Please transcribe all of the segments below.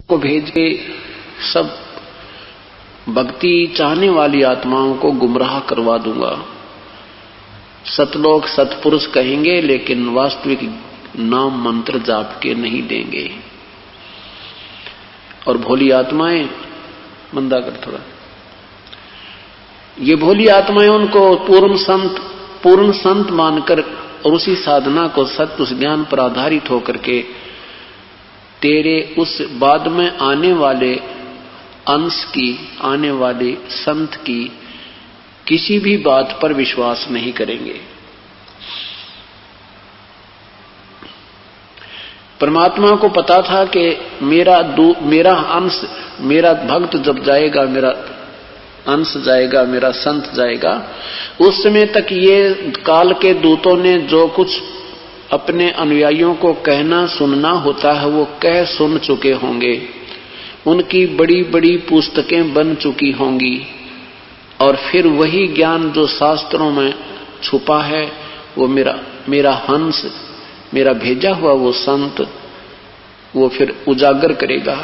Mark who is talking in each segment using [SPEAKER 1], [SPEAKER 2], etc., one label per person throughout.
[SPEAKER 1] को भेज के सब भक्ति चाहने वाली आत्माओं को गुमराह करवा दूंगा। सतलोक सतपुरुष कहेंगे लेकिन वास्तविक नाम मंत्र जाप के नहीं देंगे। और भोली आत्माएं, मंदा कर थोड़ा, ये भोली आत्माएं उनको पूर्ण संत मानकर और उसी साधना को सत्य उस ज्ञान पर आधारित होकर के तेरे उस बाद में आने वाले अंश की, आने वाले संत की किसी भी बात पर विश्वास नहीं करेंगे। परमात्मा को पता था कि मेरा अंश, मेरा भक्त जब जाएगा, मेरा अंश जाएगा, मेरा संत जाएगा, उस समय तक ये काल के दूतों ने जो कुछ अपने अनुयायियों को कहना सुनना होता है वो कह सुन चुके होंगे। उनकी बड़ी बड़ी पुस्तकें बन चुकी होंगी और फिर वही ज्ञान जो शास्त्रों में छुपा है वो मेरा हंस, मेरा भेजा हुआ वो संत वो फिर उजागर करेगा।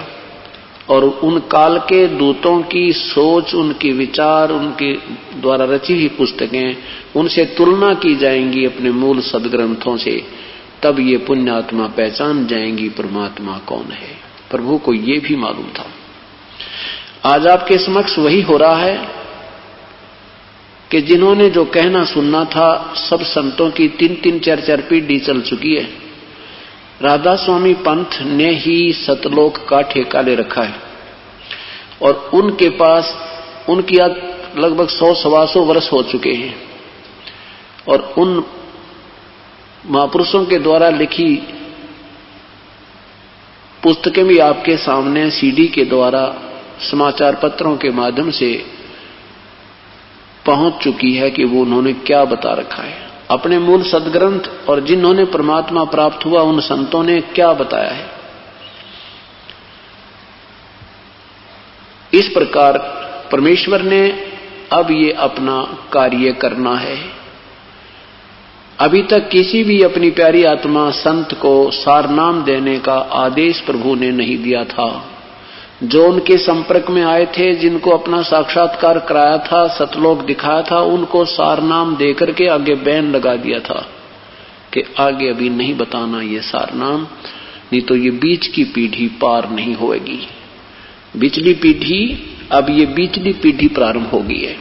[SPEAKER 1] और उन काल के दूतों की सोच, उनके विचार, उनके द्वारा रची हुई पुस्तकें उनसे तुलना की जाएंगी अपने मूल सदग्रंथों से। तब ये पुण्यात्मा पहचान जाएंगी परमात्मा कौन है। प्रभु को ये भी मालूम था। आज आपके समक्ष वही हो रहा है कि जिन्होंने जो कहना सुनना था सब संतों की 3-3 4-4 पीढ़ी चल चुकी है। राधा स्वामी पंथ ने ही सतलोक का ठेका ले रखा है और उनके पास उनकी आज लगभग 100-125 वर्ष हो चुके हैं और उन महापुरुषों के द्वारा लिखी पुस्तकें भी आपके सामने सीडी के द्वारा, समाचार पत्रों के माध्यम से पहुंच चुकी है कि वो उन्होंने क्या बता रखा है। अपने मूल सदग्रंथ और जिन्होंने परमात्मा प्राप्त हुआ उन संतों ने क्या बताया है। इस प्रकार परमेश्वर ने अब ये अपना कार्य करना है। अभी तक किसी भी अपनी प्यारी आत्मा संत को सार नाम देने का आदेश प्रभु ने नहीं दिया था। जो उनके संपर्क में आए थे, जिनको अपना साक्षात्कार कराया था, सतलोक दिखाया था, उनको सार नाम देकर के आगे बैन लगा दिया था कि आगे अभी नहीं बताना ये सार नाम, नहीं तो ये बीच की पीढ़ी पार नहीं होगी। बिचली पीढ़ी, अब ये बीचली पीढ़ी प्रारंभ हो गई है।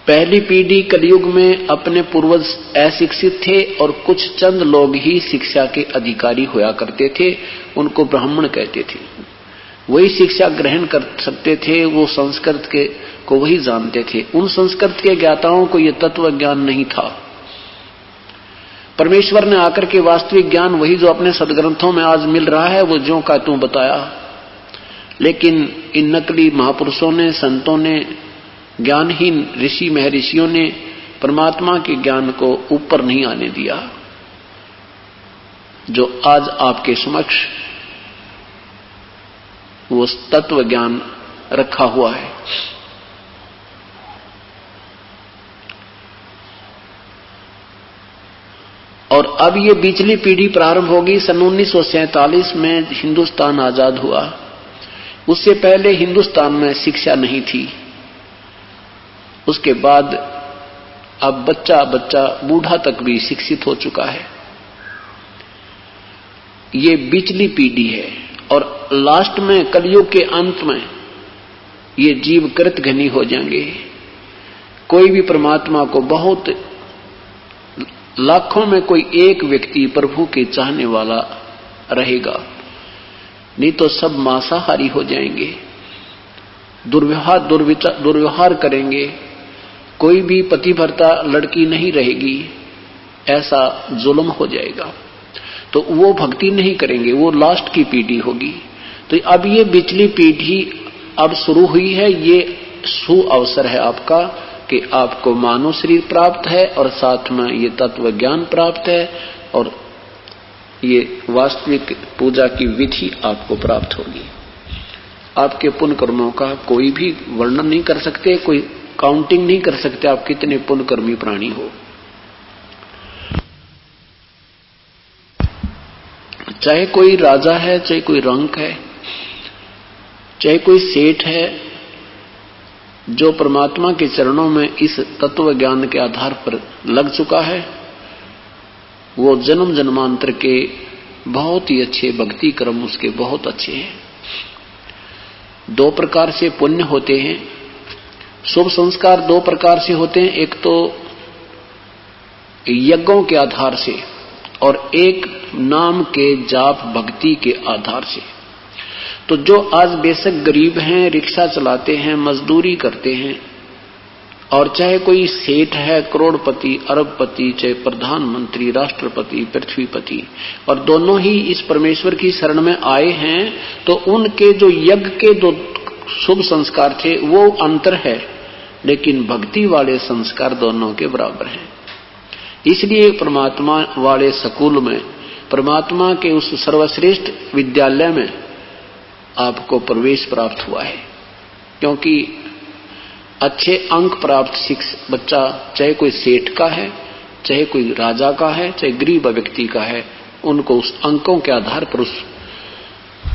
[SPEAKER 1] पहली पीढ़ी कलयुग में अपने पूर्वज अशिक्षित थे और कुछ चंद लोग ही शिक्षा के अधिकारी होया करते थे, उनको ब्राह्मण कहते थे। वही शिक्षा ग्रहण कर सकते थे, वो संस्कृत के को वही जानते थे। उन संस्कृत के ज्ञाताओं को यह तत्व ज्ञान नहीं था। परमेश्वर ने आकर के वास्तविक ज्ञान वही जो अपने सदग्रंथों में आज मिल रहा है वो ज्यों का त्यों बताया। लेकिन इन नकली महापुरुषों ने, संतों ने, ज्ञानहीन ऋषि महर्षियों ने परमात्मा के ज्ञान को ऊपर नहीं आने दिया जो आज आपके समक्ष वो तत्व ज्ञान रखा हुआ है। और अब ये बीचली पीढ़ी प्रारंभ होगी। सन 1947 में हिंदुस्तान आजाद हुआ। उससे पहले हिंदुस्तान में शिक्षा नहीं थी। उसके बाद अब बच्चा बच्चा बूढ़ा तक भी शिक्षित हो चुका है। ये बिचली पीढ़ी है और लास्ट में कलयुग के अंत में ये जीव कृतघ्नी हो जाएंगे। कोई भी परमात्मा को, बहुत लाखों में कोई एक व्यक्ति प्रभु के चाहने वाला रहेगा, नहीं तो सब मांसाहारी हो जाएंगे, दुर्व्यवहार करेंगे। कोई भी पतिव्रता लड़की नहीं रहेगी, ऐसा जुल्म हो जाएगा। तो वो भक्ति नहीं करेंगे, वो लास्ट की पीढ़ी होगी। तो अब ये बिचली पीढ़ी अब शुरू हुई है। ये सु अवसर है आपका कि आपको मानव शरीर प्राप्त है और साथ में ये तत्व ज्ञान प्राप्त है और ये वास्तविक पूजा की विधि आपको प्राप्त होगी। आपके पुण्य कर्मों का कोई भी वर्णन नहीं कर सकते, कोई काउंटिंग नहीं कर सकते आप कितने पुण्यकर्मी प्राणी हो। चाहे कोई राजा है, चाहे कोई रंक है, चाहे कोई सेठ है, जो परमात्मा के चरणों में इस तत्व ज्ञान के आधार पर लग चुका है, वो जन्म जन्मांतर के बहुत ही अच्छे भक्ति कर्म उसके बहुत अच्छे हैं। दो प्रकार से पुण्य होते हैं, शुभ संस्कार दो प्रकार से होते हैं, एक तो यज्ञों के आधार से और एक नाम के जाप भक्ति के आधार से। तो जो आज बेशक गरीब हैं, रिक्शा चलाते हैं, मजदूरी करते हैं, और चाहे कोई सेठ है, करोड़पति, अरबपति, चाहे प्रधानमंत्री, राष्ट्रपति, पृथ्वीपति, और दोनों ही इस परमेश्वर की शरण में आए हैं, तो उनके जो यज्ञ के दो शुभ संस्कार थे वो अंतर है, लेकिन भक्ति वाले संस्कार दोनों के बराबर हैं। इसलिए परमात्मा वाले स्कूल में, परमात्मा के उस सर्वश्रेष्ठ विद्यालय में आपको प्रवेश प्राप्त हुआ है, क्योंकि अच्छे अंक प्राप्त बच्चा, चाहे कोई सेठ का है, चाहे कोई राजा का है, चाहे गरीब व्यक्ति का है, उनको उस अंकों के आधार पर उस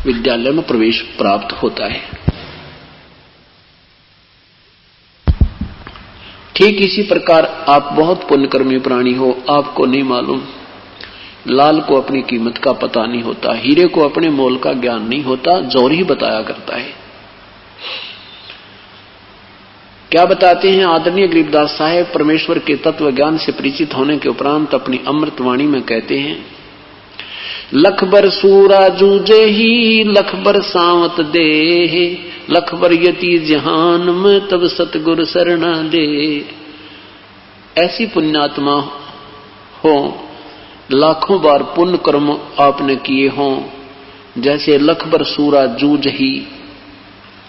[SPEAKER 1] विद्यालय में प्रवेश प्राप्त होता है। ठीक इसी प्रकार आप बहुत पुण्यकर्मी प्राणी हो, आपको नहीं मालूम, लाल को अपनी कीमत का पता नहीं होता, हीरे को अपने मोल का ज्ञान नहीं होता, जोर ही बताया करता है। क्या बताते हैं आदरणीय गरीबदास साहेब, परमेश्वर के तत्व ज्ञान से परिचित होने के उपरांत अपनी अमृतवाणी में कहते हैं, लख बर सूरा जूझे ही लख बर सावत दे, लख बर यति जहान में तब सतगुरु शरणा दे। ऐसी पुण्यात्मा हो, लाखों बार पुण्य कर्म आपने किए हों, जैसे लख बर सूरा जूझ ही,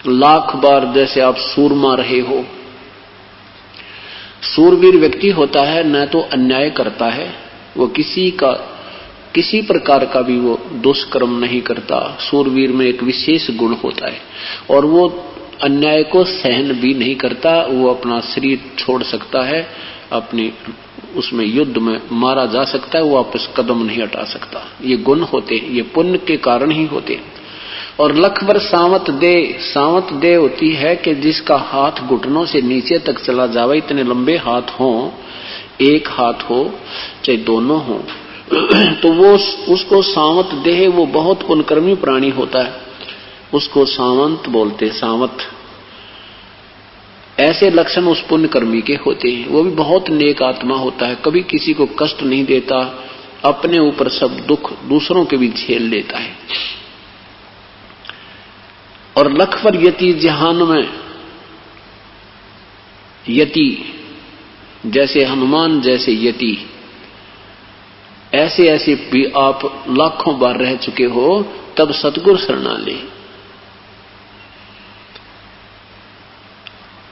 [SPEAKER 1] लाख बार जैसे आप सूरमा रहे हो। सूरवीर व्यक्ति होता है, न तो अन्याय करता है, वो किसी प्रकार का भी वो दुष्कर्म नहीं करता। सूरवीर में एक विशेष गुण होता है, और वो अन्याय को सहन भी नहीं करता। वो अपना शरीर छोड़ सकता है, अपनी उसमें युद्ध में मारा जा सकता है, वो वापस कदम नहीं हटा सकता। ये गुण होते हैं, ये पुण्य के कारण ही होते हैं। और लख बर सावत दे होती है कि जिसका हाथ घुटनों से नीचे तक चला जावे, इतने लंबे हाथ हों, एक हाथ हो चाहे दोनों हो, तो वो उसको सावत देह, वो बहुत पुण्यकर्मी प्राणी होता है, उसको सावंत बोलते, सावत। ऐसे लक्षण उस पुण्यकर्मी के होते हैं। वो भी बहुत नेक आत्मा होता है, कभी किसी को कष्ट नहीं देता, अपने ऊपर सब दुख दूसरों के भी झेल लेता है। और लख पर यति जहान में, यति जैसे हनुमान जैसे यति, ऐसे ऐसे भी आप लाखों बार रह चुके हो, तब सतगुरु शरणा ले।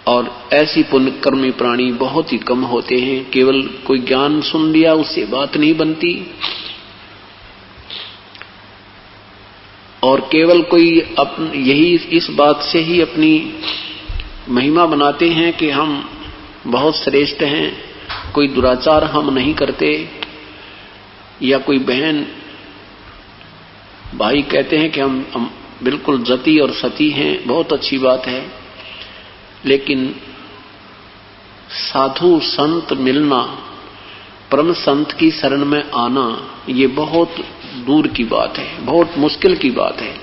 [SPEAKER 1] और ऐसी पुण्यकर्मी प्राणी बहुत ही कम होते हैं। केवल कोई ज्ञान सुन लिया उससे बात नहीं बनती, और केवल कोई यही इस बात से ही अपनी महिमा बनाते हैं कि हम बहुत श्रेष्ठ हैं, कोई दुराचार हम नहीं करते, या कोई बहन भाई कहते हैं कि हम बिल्कुल जति और सती हैं। बहुत अच्छी बात है, लेकिन साधु संत मिलना, परम संत की शरण में आना, ये बहुत दूर की बात है, बहुत मुश्किल की बात है।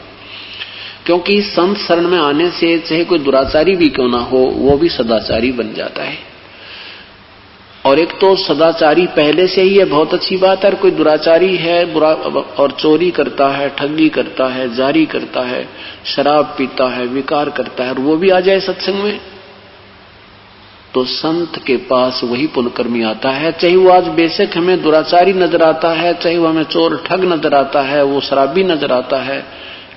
[SPEAKER 1] क्योंकि संत शरण में आने से चाहे कोई दुराचारी भी क्यों ना हो, वो भी सदाचारी बन जाता है। और एक तो सदाचारी पहले से ही है, बहुत अच्छी बात है। और कोई दुराचारी है, बुरा और चोरी करता है, ठगी करता है, जारी करता है, शराब पीता है, विकार करता है, और वो भी आ जाए सत्संग में, तो संत के पास वही पुण्यकर्मी आता है। चाहे वो आज बेशक हमें दुराचारी नजर आता है, चाहे वो हमें चोर ठग नजर आता है, वो शराबी नजर आता है,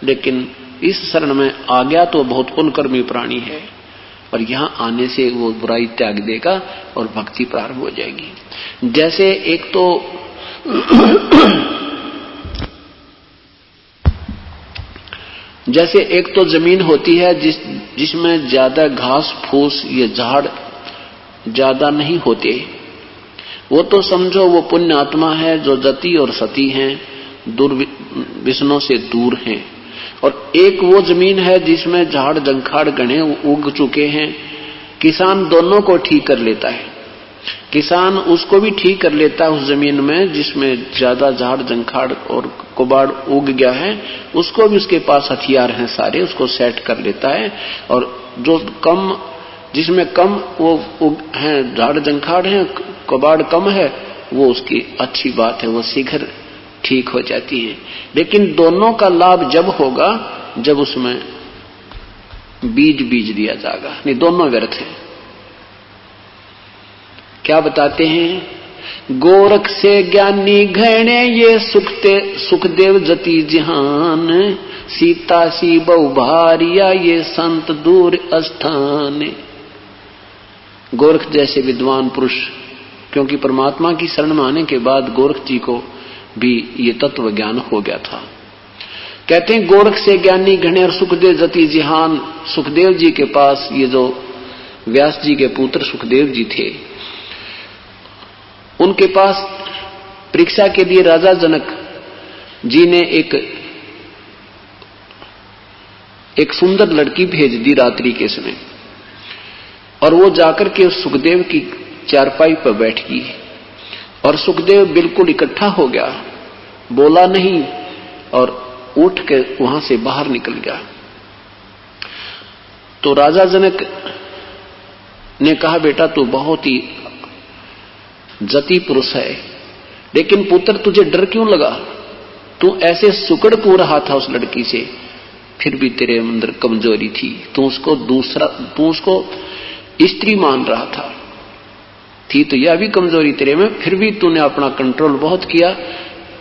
[SPEAKER 1] लेकिन इस शरण में आ गया तो बहुत पुण्यकर्मी प्राणी है, और यहां आने से वो बुराई त्याग देगा और भक्ति प्रारंभ हो जाएगी। जैसे एक तो जमीन होती है जिसमें ज्यादा घास फूस या झाड़ ज्यादा नहीं होते, वो तो समझो वो पुण्य आत्मा है जो जति और सती हैं, दुर्व्यसनों से दूर हैं, और एक वो जमीन है जिसमें झाड़ जंखाड़ घने उग चुके हैं। किसान दोनों को ठीक कर लेता है। किसान उसको भी ठीक कर लेता है उस जमीन में जिसमें ज्यादा झाड़ जंखाड़ और कबाड़ उग गया है, उसको भी उसके पास हथियार हैं सारे, उसको सेट कर लेता है। और जो कम, जिसमें कम वो हैं झाड़ जंखाड़ हैं, कबाड़ कम है, वो उसकी अच्छी बात है, वो शीघ्र ठीक हो जाती है। लेकिन दोनों का लाभ जब होगा जब उसमें बीज दिया जाएगा, नहीं दोनों व्यर्थ है। क्या बताते हैं? गोरख से ज्ञानी घने ये सुखदेव जति जहान, सीता सी बहु भारिया ये संत दूर स्थान। गोरख जैसे विद्वान पुरुष, क्योंकि परमात्मा की शरण में आने के बाद गोरख जी को भी ये तत्व ज्ञान हो गया था। कहते हैं गोरख से ज्ञानी घने और सुखदेव जति जिहान। सुखदेव जी के पास, ये जो व्यास जी के पुत्र सुखदेव जी थे, उनके पास परीक्षा के लिए राजा जनक जी ने एक सुंदर लड़की भेज दी रात्रि के समय, और वो जाकर के सुखदेव की चारपाई पर बैठ गई, और सुखदेव बिल्कुल इकट्ठा हो गया, बोला नहीं और उठ के वहां से बाहर निकल गया। तो राजा जनक ने कहा, बेटा तू बहुत ही जति पुरुष है, लेकिन पुत्र तुझे डर क्यों लगा? तू ऐसे सुकड़ को रहा था उस लड़की से, फिर भी तेरे अंदर कमजोरी थी, तू उसको स्त्री मान रहा था, थी तो यह भी कमजोरी तेरे में, फिर भी तूने अपना कंट्रोल बहुत किया,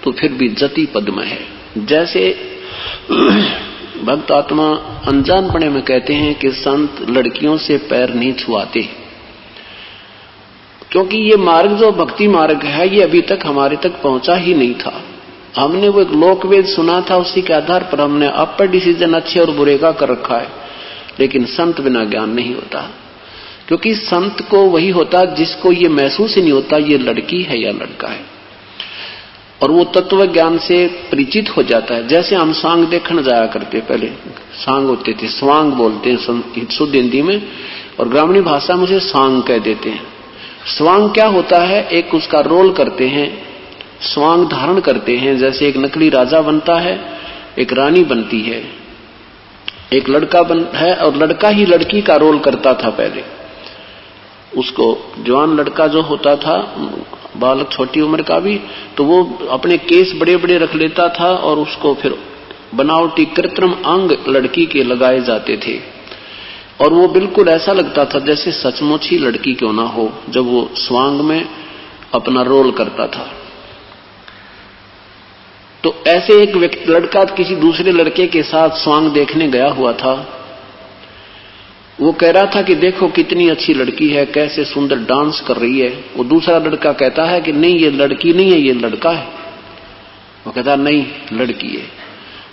[SPEAKER 1] तो फिर भी जति पद में है। जैसे भक्त आत्मा अनजानपने में कहते हैं कि संत लड़कियों से पैर नहीं छुआते, क्योंकि ये मार्ग जो भक्ति मार्ग है ये अभी तक हमारे तक पहुंचा ही नहीं था। हमने वो एक लोकवेद सुना था, उसी के आधार पर हमने अपर डिसीजन अच्छे और बुरे का कर रखा है। लेकिन संत बिना ज्ञान नहीं होता, क्योंकि संत को वही होता जिसको ये महसूस ही नहीं होता ये लड़की है या लड़का है, और वो तत्व ज्ञान से परिचित हो जाता है। जैसे हम सांग देखने जाया करते, पहले सांग होते थे, स्वांग बोलते हैं शुद्ध हिंदी में, और ग्रामीण भाषा में उसे सांग कह देते हैं। स्वांग क्या होता है? एक उसका रोल करते हैं, स्वांग धारण करते हैं। जैसे एक नकली राजा बनता है, एक रानी बनती है, एक लड़का है और लड़का ही लड़की का रोल करता था पहले। उसको जवान लड़का जो होता था, बालक छोटी उम्र का भी, तो वो अपने केस बड़े बड़े रख लेता था और उसको फिर बनावटी कृत्रिम अंग लड़की के लगाए जाते थे, और वो बिल्कुल ऐसा लगता था जैसे सचमुच ही लड़की क्यों ना हो, जब वो स्वांग में अपना रोल करता था। तो ऐसे एक व्यक्ति लड़का किसी दूसरे लड़के के साथ स्वांग देखने गया हुआ था। वो कह रहा था कि देखो कितनी अच्छी लड़की है, कैसे सुंदर डांस कर रही है। वो दूसरा लड़का कहता है कि नहीं ये लड़की नहीं है, ये लड़का है। वो कहता नहीं लड़की है।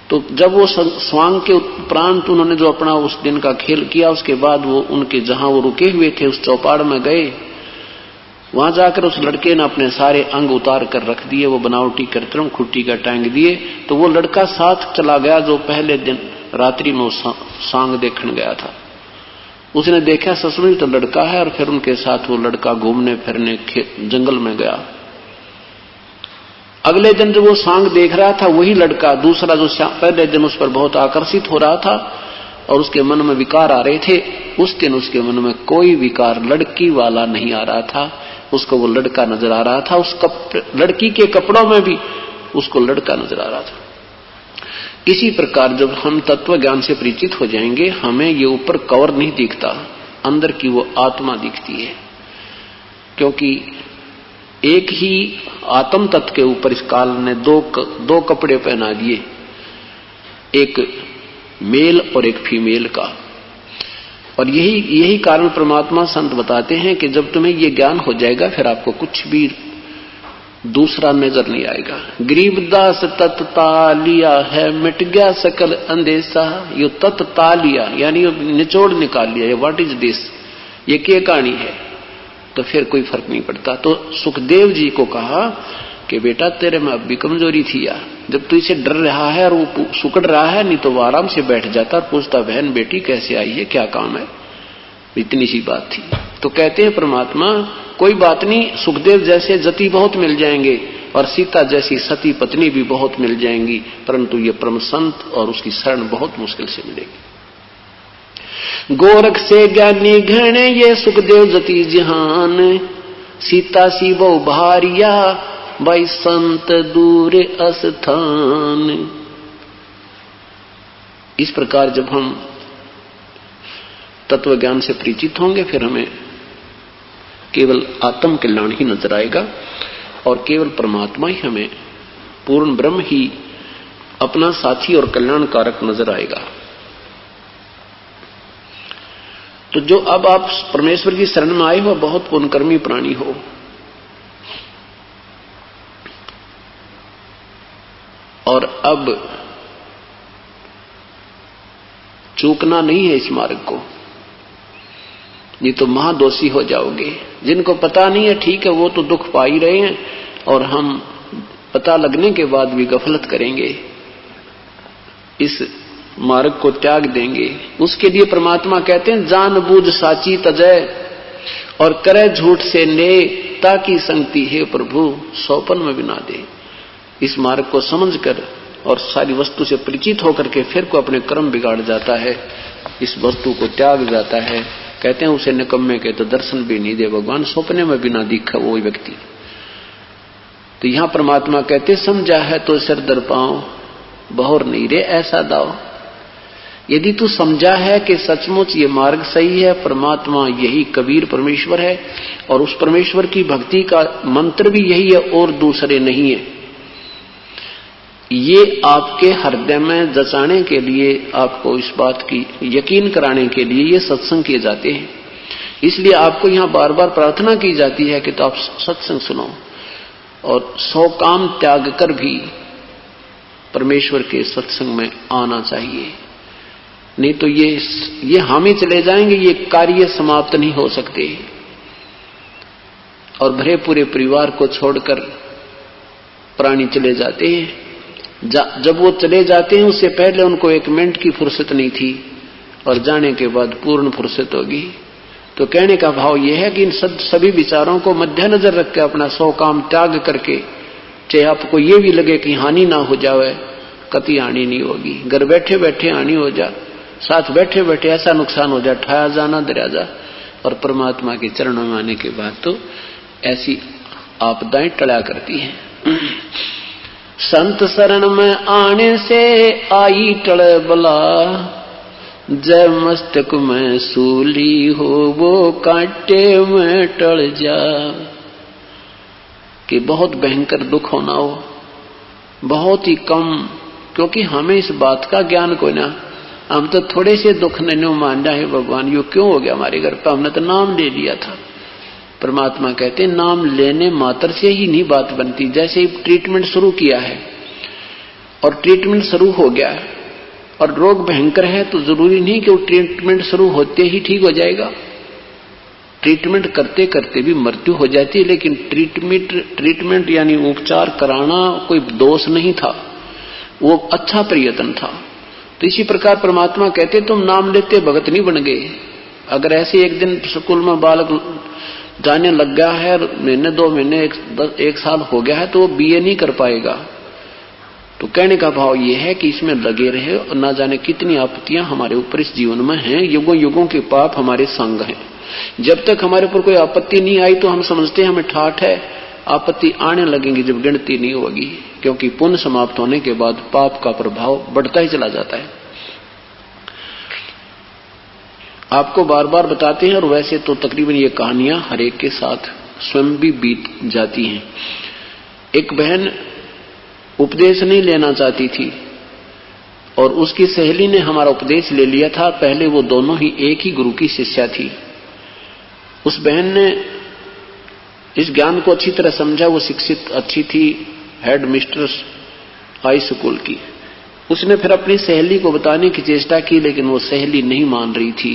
[SPEAKER 1] तो जब वो स्वांग के उपरांत उन्होंने जो अपना उस दिन का खेल किया, उसके बाद वो उनके जहां वो रुके हुए थे उस चौपाड़ में गए, वहां जाकर उस लड़के ने अपने सारे अंग उतार कर रख दिए, वो बनावटी कृत्रिम खुट्टी का टांग दिए। तो वो लड़का साथ चला गया जो पहले दिन रात्रि में सांग देखने गया था। उसने देखा ससुर तो लड़का है, और फिर उनके साथ वो लड़का घूमने फिरने जंगल में गया। अगले दिन जब वो सांग देख रहा था, वही लड़का दूसरा जो पहले दिन उस पर बहुत आकर्षित हो रहा था और उसके मन में विकार आ रहे थे, उस दिन उसके मन में कोई विकार लड़की वाला नहीं आ रहा था, उसको वो लड़का नजर आ रहा था। उस लड़की के कपड़ों में भी उसको लड़का नजर आ रहा था। इसी प्रकार जब हम तत्व ज्ञान से परिचित हो जाएंगे, हमें ये ऊपर कवर नहीं दिखता, अंदर की वो आत्मा दिखती है। क्योंकि एक ही आत्म तत्व के ऊपर इस काल ने दो कपड़े पहना दिए, एक मेल और एक फीमेल का। और यही कारण परमात्मा संत बताते हैं कि जब तुम्हें ये ज्ञान हो जाएगा, फिर आपको कुछ भी दूसरा नजर नहीं आएगा। गरीबदास तत्ता लिया है, मिट गया सकल अंदेशा। ये तत्ता लिया यानी निचोड़ निकाल लिया, ये व्हाट इज दिस, ये क्या कहानी है, तो फिर कोई फर्क नहीं पड़ता। तो सुखदेव जी को कहा कि बेटा तेरे में अब भी कमजोरी थी यार, जब तू इसे डर रहा है और वो सुकड़ रहा है, नहीं तो वो आराम से बैठ जाता और पूछता बहन बेटी कैसे आई है, क्या काम है, इतनी सी बात थी। तो कहते हैं परमात्मा कोई बात नहीं, सुखदेव जैसे जति बहुत मिल जाएंगे और सीता जैसी सती पत्नी भी बहुत मिल जाएंगी, परंतु ये परम संत और उसकी शरण बहुत मुश्किल से मिलेगी। गोरख से ज्ञानी घण ये सुखदेव जति जहान, सीता सी बहु भारिया भाई संत दूर अस्थान। इस प्रकार जब हम तत्व ज्ञान से परिचित होंगे फिर हमें केवल आत्म कल्याण ही नजर आएगा और केवल परमात्मा ही हमें, पूर्ण ब्रह्म ही अपना साथी और कल्याणकारक नजर आएगा। तो जो अब आप परमेश्वर की शरण में आए हो बहुत पुण्यकर्मी प्राणी हो, और अब चूकना नहीं है इस मार्ग को, नहीं तो महादोषी हो जाओगे। जिनको पता नहीं है ठीक है, वो तो दुख पा ही रहे हैं और हम पता लगने के बाद भी गफलत करेंगे, इस मार्ग को त्याग देंगे। उसके लिए परमात्मा कहते हैं जान बूझ साची तजय और करे झूठ से ने, ताकि संगति है प्रभु सौपन में बिना दे। इस मार्ग को समझकर और सारी वस्तु से परिचित होकर के फिर को अपने कर्म बिगाड़ जाता है, इस वस्तु को त्याग जाता है। कहते हैं उसे निकम्मे के तो दर्शन भी नहीं दे भगवान, सपने में बिना दिखा वो व्यक्ति। तो यहां परमात्मा कहते समझा है तो सिर दर पाओ, बहुर नहीं रे ऐसा दाओ। यदि तू समझा है कि सचमुच ये मार्ग सही है, परमात्मा यही कबीर परमेश्वर है और उस परमेश्वर की भक्ति का मंत्र भी यही है और दूसरे नहीं है, ये आपके हृदय में जचाने के लिए, आपको इस बात की यकीन कराने के लिए ये सत्संग किए जाते हैं। इसलिए आपको यहां बार बार प्रार्थना की जाती है कि तो आप सत्संग सुनो और 100 काम त्याग कर भी परमेश्वर के सत्संग में आना चाहिए, नहीं तो ये हम ही चले जाएंगे, ये कार्य समाप्त नहीं हो सकते। और भरे पूरे परिवार को छोड़कर प्राणी चले जाते हैं। जब वो चले जाते हैं उससे पहले उनको 1 मिनट की फुर्सत नहीं थी और जाने के बाद पूर्ण फुर्सत होगी। तो कहने का भाव यह है कि इन सभी विचारों को मद्देनजर रख के अपना 100 काम त्याग करके, चाहे आपको ये भी लगे कि हानि ना हो जाए, कति हानि नहीं होगी। घर बैठे बैठे हानि हो जा, साथ बैठे बैठे ऐसा नुकसान हो जाए, ठाया जाना दरिया जा। और परमात्मा के चरणों में आने के बाद तो ऐसी आपदाएं टला करती हैं। संत शरण में आने से आई टल बला, जय मस्तक में सूली हो वो कांटे में टल जा। कि बहुत भयंकर दुख होना हो, बहुत ही कम, क्योंकि हमें इस बात का ज्ञान कोई ना, हम तो थोड़े से दुख ने मान जाए भगवान यो क्यों हो गया हमारे घर पर, हमने तो नाम ले लिया था। परमात्मा कहते हैं नाम लेने मात्र से ही नहीं बात बनती। जैसे ही ट्रीटमेंट शुरू किया है और ट्रीटमेंट शुरू हो गया है और रोग भयंकर है तो जरूरी नहीं कि वो ट्रीटमेंट शुरू होते ही ठीक हो जाएगा। ट्रीटमेंट करते करते भी मृत्यु हो जाती है, लेकिन ट्रीटमेंट यानी उपचार कराना कोई दोष नहीं था, वो अच्छा प्रयत्न था। तो इसी प्रकार परमात्मा कहते तुम नाम लेते भगत नहीं बन गए। अगर ऐसे एक दिन स्कूल में बालक जाने लग गया है, महीने 2 महीने 1 साल हो गया है, तो वो बीए नहीं कर पाएगा। तो कहने का भाव ये है कि इसमें लगे रहे और ना जाने कितनी आपत्तियां हमारे ऊपर इस जीवन में हैं, युगों युगों के पाप हमारे संग हैं। जब तक हमारे ऊपर कोई आपत्ति नहीं आई तो हम समझते हैं हमें ठाठ है, आपत्ति आने लगेंगी जब गिनती नहीं होगी, क्योंकि पुण्य समाप्त होने के बाद पाप का प्रभाव बढ़ता ही चला जाता है। आपको बार बार बताते हैं और वैसे तो तकरीबन ये कहानियां हर एक के साथ स्वयं भी बीत जाती हैं। एक बहन उपदेश नहीं लेना चाहती थी और उसकी सहेली ने हमारा उपदेश ले लिया था। पहले वो दोनों ही एक ही गुरु की शिष्या थी। उस बहन ने इस ज्ञान को अच्छी तरह समझा, वो शिक्षित अच्छी थी, हेड मिस्ट्रेस हाई स्कूल की। उसने फिर अपनी सहेली को बताने की चेष्टा की, लेकिन वो सहेली नहीं मान रही थी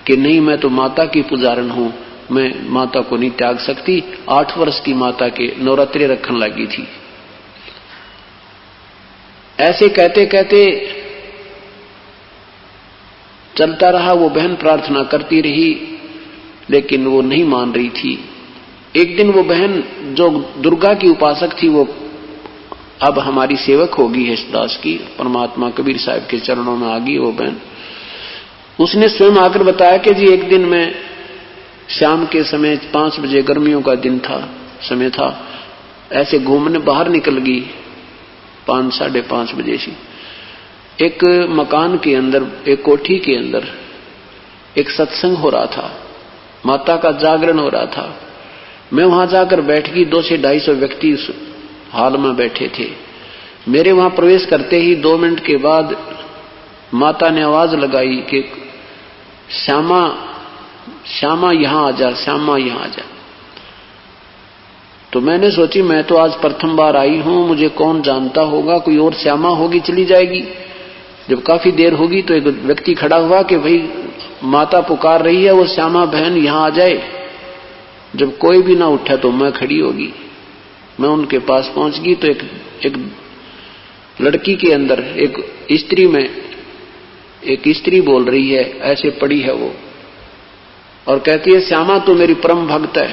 [SPEAKER 1] कि नहीं मैं तो माता की पुजारन हूं, मैं माता को नहीं त्याग सकती। 8 वर्ष की माता के नवरात्रि रखने लगी थी। ऐसे कहते कहते चलता रहा। वो बहन प्रार्थना करती रही, लेकिन वो नहीं मान रही थी। एक दिन वो बहन जो दुर्गा की उपासक थी, वो अब हमारी सेवक होगी हर्षदास की, परमात्मा कबीर साहब के चरणों में आ गई वो बहन। उसने स्वयं आकर बताया कि जी एक दिन मैं शाम के समय 5 बजे, गर्मियों का दिन था, समय था, ऐसे घूमने बाहर निकल गई 5, साढ़े 5 बजे से। एक मकान के अंदर, एक कोठी के अंदर एक सत्संग हो रहा था, माता का जागरण हो रहा था। मैं वहां जाकर बैठ गई। 200 से 250 व्यक्ति उस हाल में बैठे थे। मेरे वहां प्रवेश करते ही 2 मिनट के बाद माता ने आवाज लगाई कि श्यामा, श्यामा यहां आ जा, श्यामा यहां आ जा। तो मैंने सोची मैं तो आज प्रथम बार आई हूं, मुझे कौन जानता होगा, कोई और श्यामा होगी चली जाएगी। जब काफी देर होगी तो एक व्यक्ति खड़ा हुआ कि भाई माता पुकार रही है, वो श्यामा बहन यहां आ जाए। जब कोई भी ना उठा तो मैं खड़ी होगी। मैं उनके पास पहुंच गई तो एक लड़की के अंदर, एक स्त्री में एक स्त्री बोल रही है, ऐसे पड़ी है वो, और कहती है श्यामा तू मेरी परम भक्त है,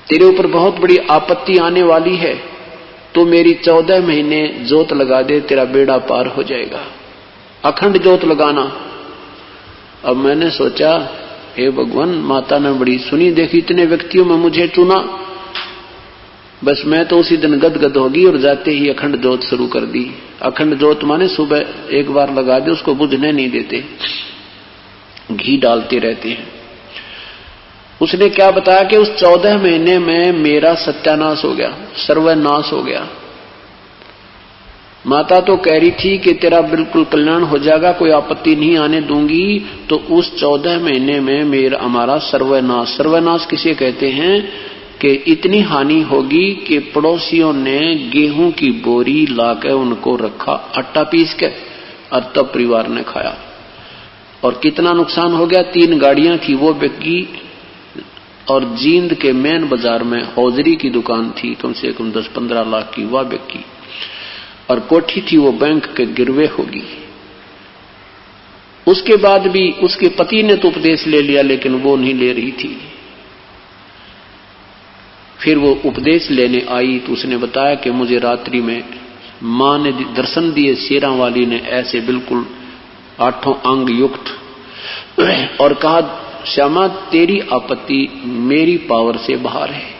[SPEAKER 1] तेरे ऊपर बहुत बड़ी आपत्ति आने वाली है, तो मेरी 14 महीने जोत लगा दे, तेरा बेड़ा पार हो जाएगा, अखंड जोत लगाना। अब मैंने सोचा हे भगवान, माता ने बड़ी सुनी देखी, इतने व्यक्तियों में मुझे चुना। बस मैं तो उसी दिन गदगद होगी और जाते ही अखंड जोत शुरू कर दी। अखंड जोत माने सुबह एक बार लगा दे, उसको बुझने नहीं देते, घी डालते रहते हैं। उसने क्या बताया कि उस 14 महीने में मेरा सत्यानाश हो गया, सर्वनाश हो गया। माता तो कह रही थी कि तेरा बिल्कुल कल्याण हो जाएगा, कोई आपत्ति नहीं आने दूंगी। तो उस 14 महीने में मेरा हमारा सर्वनाश, सर्वनाश किसे कहते हैं कि इतनी हानि होगी कि पड़ोसियों ने गेहूं की बोरी लाकर उनको रखा, आटा पीस के, और तब परिवार ने खाया। और कितना नुकसान हो गया, 3 गाड़ियां थी वो बिकी, और जींद के मेन बाजार में हौजरी की दुकान थी, कम से कम 10-15 लाख की, वह बिकी। और कोठी थी वो बैंक के गिरवे होगी। उसके बाद भी उसके पति ने तो उपदेश ले लिया, लेकिन वो नहीं ले रही थी। फिर वो उपदेश लेने आई तो उसने बताया कि मुझे रात्रि में मां ने दर्शन दिए, शेरा वाली ने, ऐसे बिल्कुल 8 अंग युक्त, और कहा श्यामा तेरी आपत्ति मेरी पावर से बाहर है।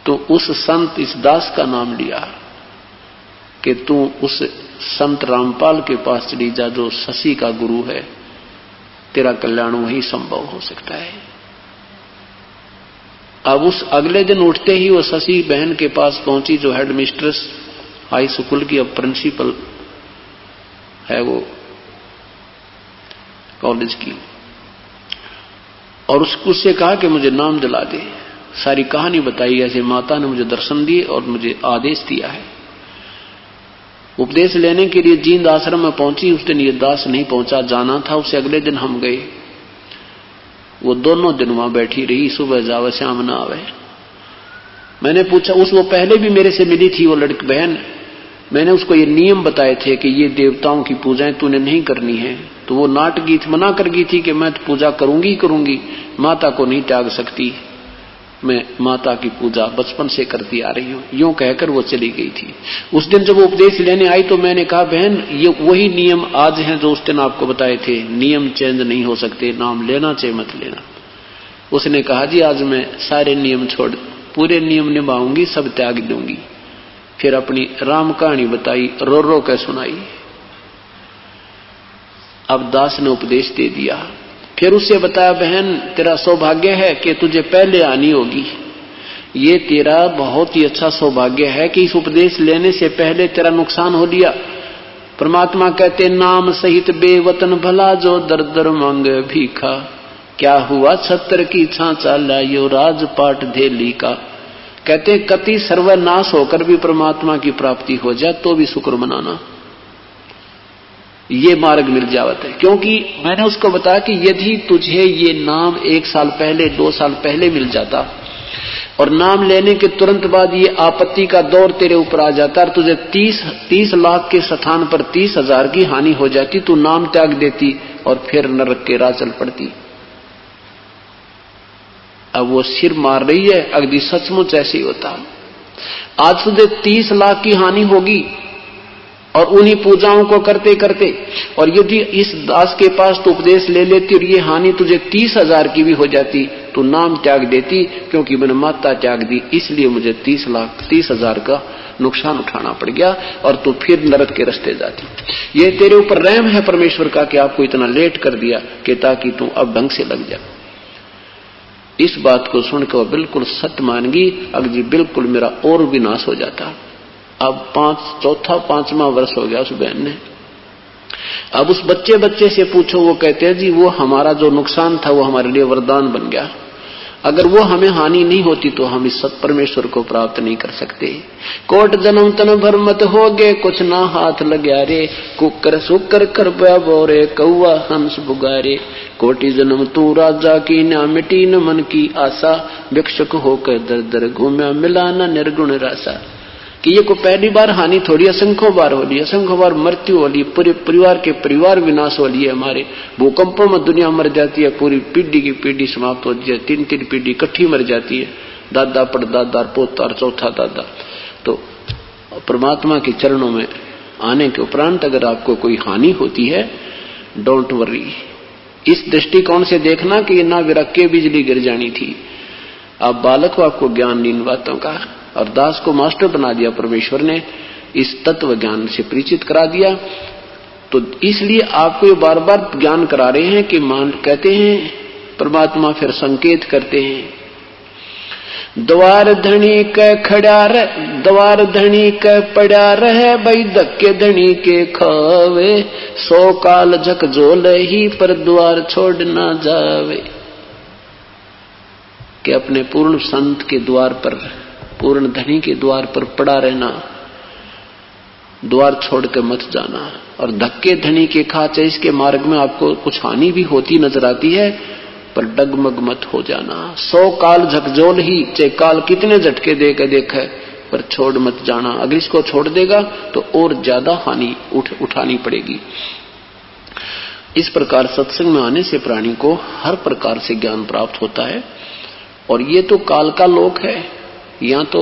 [SPEAKER 1] तो उस संत, इस दास का नाम लिया कि तू उस संत रामपाल के पास चली जा, जो शशि का गुरु है, तेरा कल्याण वही संभव हो सकता है। अब उस अगले दिन उठते ही वो शशि बहन के पास पहुंची, जो हेड मिस्ट्रेस हाई स्कूल की, अब प्रिंसिपल है वो कॉलेज की, और उससे कहा कि मुझे नाम दिला दे। सारी कहानी बताई, ऐसे माता ने मुझे दर्शन दिए और मुझे आदेश दिया है। उपदेश लेने के लिए जींद आश्रम में पहुंची। उस दिन ये दास नहीं पहुंचा, जाना था उसे, अगले दिन हम गए। वो दोनों दिन वहां बैठी रही, सुबह जावे शाम न आवे। मैंने पूछा, वो पहले भी मेरे से मिली थी वो लड़की बहन, मैंने उसको ये नियम बताए थे कि ये देवताओं की पूजाएं तूने नहीं करनी है। तो वो नाट गई थी, मना कर गई थी कि मैं तो पूजा करूंगी करूंगी, माता को नहीं त्याग सकती, मैं माता की पूजा बचपन से करती आ रही हूं, यूं कहकर वो चली गई थी। उस दिन जब वो उपदेश लेने आई तो मैंने कहा बहन ये वही नियम आज हैं जो उस दिन आपको बताए थे, नियम चेंज नहीं हो सकते, नाम लेना चाहे मत लेना। उसने कहा जी आज मैं सारे नियम छोड़, पूरे नियम निभाऊंगी, सब त्याग दूंगी। फिर अपनी राम कहानी बताई, रो रो कर सुनाई। अब दास ने उपदेश दे दिया। फिर उससे बताया बहन तेरा सौभाग्य है कि तुझे पहले आनी होगी, ये तेरा बहुत ही अच्छा सौभाग्य है कि इस उपदेश लेने से पहले तेरा नुकसान हो लिया। परमात्मा कहते नाम सहित बेवतन भला जो दर दर मांगे भीखा, क्या हुआ छत्र की छांचा लायो राजपाट धेली का। कहते कति सर्वनाश होकर भी परमात्मा की प्राप्ति हो जाए तो भी शुक्र मनाना। ये मार्ग मिल जावत है। क्योंकि मैंने उसको बताया कि यदि तुझे ये नाम 1 साल पहले 2 साल पहले मिल जाता और नाम लेने के तुरंत बाद ये आपत्ति का दौर तेरे ऊपर आ जाता और तुझे 30 लाख के स्थान पर 30,000 की हानि हो जाती, तू नाम त्याग देती और फिर नरक के राह चल पड़ती। अब वो सिर मार रही है, अगदी सचमुच ऐसे ही होता। आज तुझे 30 लाख की हानि होगी और उन्हीं पूजाओं को करते करते, और यदि इस दास के पास तो उपदेश ले लेती और ये हानि तुझे 30,000 की भी हो जाती, तो नाम त्याग देती, क्योंकि मैंने माता त्याग दी इसलिए मुझे 30,000 का नुकसान उठाना पड़ गया और तू फिर नरक के रास्ते जाती। ये तेरे ऊपर रहम है परमेश्वर का कि आपको इतना लेट कर दिया कि ताकि तू अब ढंग से लग जा। इस बात को सुनकर वह बिल्कुल सत्य मान गई। अगर जी बिल्कुल मेरा और विनाश हो जाता। अब 5वां वर्ष हो गया उस बहन ने। अब उस बच्चे से पूछो, वो कहते हैं जी वो हमारा जो नुकसान था वो हमारे लिए वरदान बन गया। अगर वो हमें हानि नहीं होती तो हम इस सत परमेश्वर को प्राप्त नहीं कर सकते। कोट जन्म तन भर मत हो गए, कुछ ना हाथ लग्या रे, कुकर सुकर कर बोरे कौआ हंस बुगारे। कोटि जन्म तू राजा की ना मिटी न मन की आशा, भिक्षुक होकर दर दर घूम्या मिला न निर्गुण रासा। कि ये को पहली बार हानि थोड़ी, असंख्यों बार हो रही है, असंख्यों बार मृत्यु हो रही है, पूरे परिवार के परिवार विनाश हो रही है। हमारे भूकंपों में दुनिया मर जाती है, पूरी पीढ़ी की पीढ़ी समाप्त होती है, 3 पीढ़ी इकट्ठी मर जाती है, दादा परदादा पोता चौथा दादा। तो परमात्मा के चरणों में आने के उपरांत अगर आपको कोई हानि होती है, डोंट वरी। इस दृष्टिकोण से देखना कि ये ना विरक के बिजली गिर जानी थी। आप बालक हो, आपको ज्ञान नहीं इन बातों का, और दास को मास्टर बना दिया परमेश्वर ने, इस तत्व ज्ञान से परिचित करा दिया। तो इसलिए आपको ये बार बार ज्ञान करा रहे हैं कि कहते हैं परमात्मा फिर संकेत करते हैं, द्वार धनी के खड़ा रह, द्वार धनी के पड़ा रहे, भाई धक्के धनी के खावे, 100 काल झकझोल ही पर द्वार छोड़ ना जावे। कि अपने पूर्ण संत के द्वार पर, पूर्ण धनी के द्वार पर पड़ा रहना, द्वार छोड़ के मत जाना। और धक्के धनी के खाचे, इसके मार्ग में आपको कुछ हानि भी होती नजर आती है, पर डगमग मत हो जाना। 100 काल झकझोल ही, चाहे काल कितने झटके दे के देखे, पर छोड़ मत जाना। अगर इसको छोड़ देगा तो और ज्यादा हानि उठानी पड़ेगी। इस प्रकार सत्संग में आने से प्राणी को हर प्रकार से ज्ञान प्राप्त होता है। और ये तो काल का लोक है। यहाँ तो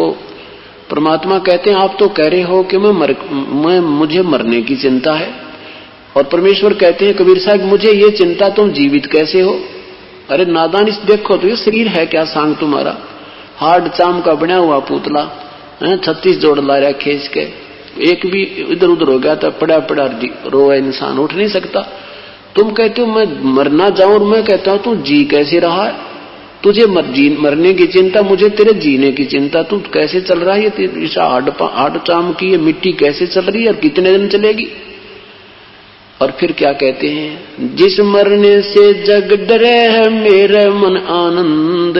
[SPEAKER 1] परमात्मा कहते हैं, आप तो कह रहे हो कि मुझे मरने की चिंता है, और परमेश्वर कहते हैं कबीर साहब मुझे ये चिंता, तुम जीवित कैसे हो। अरे नादान, इस देखो तो ये शरीर है क्या सांग तुम्हारा, हार्ड चाम का बना हुआ पुतला, 36 जोड़ ला रखे इसके, एक भी इधर उधर हो गया था पड़ा पड़ा रोए इंसान, उठ नहीं सकता। तुम कहते हो मैं मरना जाऊं, और मैं कहता हूं तू जी कैसे रहा है। तुझे मरने की चिंता, मुझे तेरे जीने की चिंता। तू कैसे चल रहा है, ये हार्ड चाम की ये मिट्टी कैसे चल रही है और कितने दिन चलेगी। और फिर क्या कहते हैं, जिस मरने से जग डरे है मेरे मन आनंद,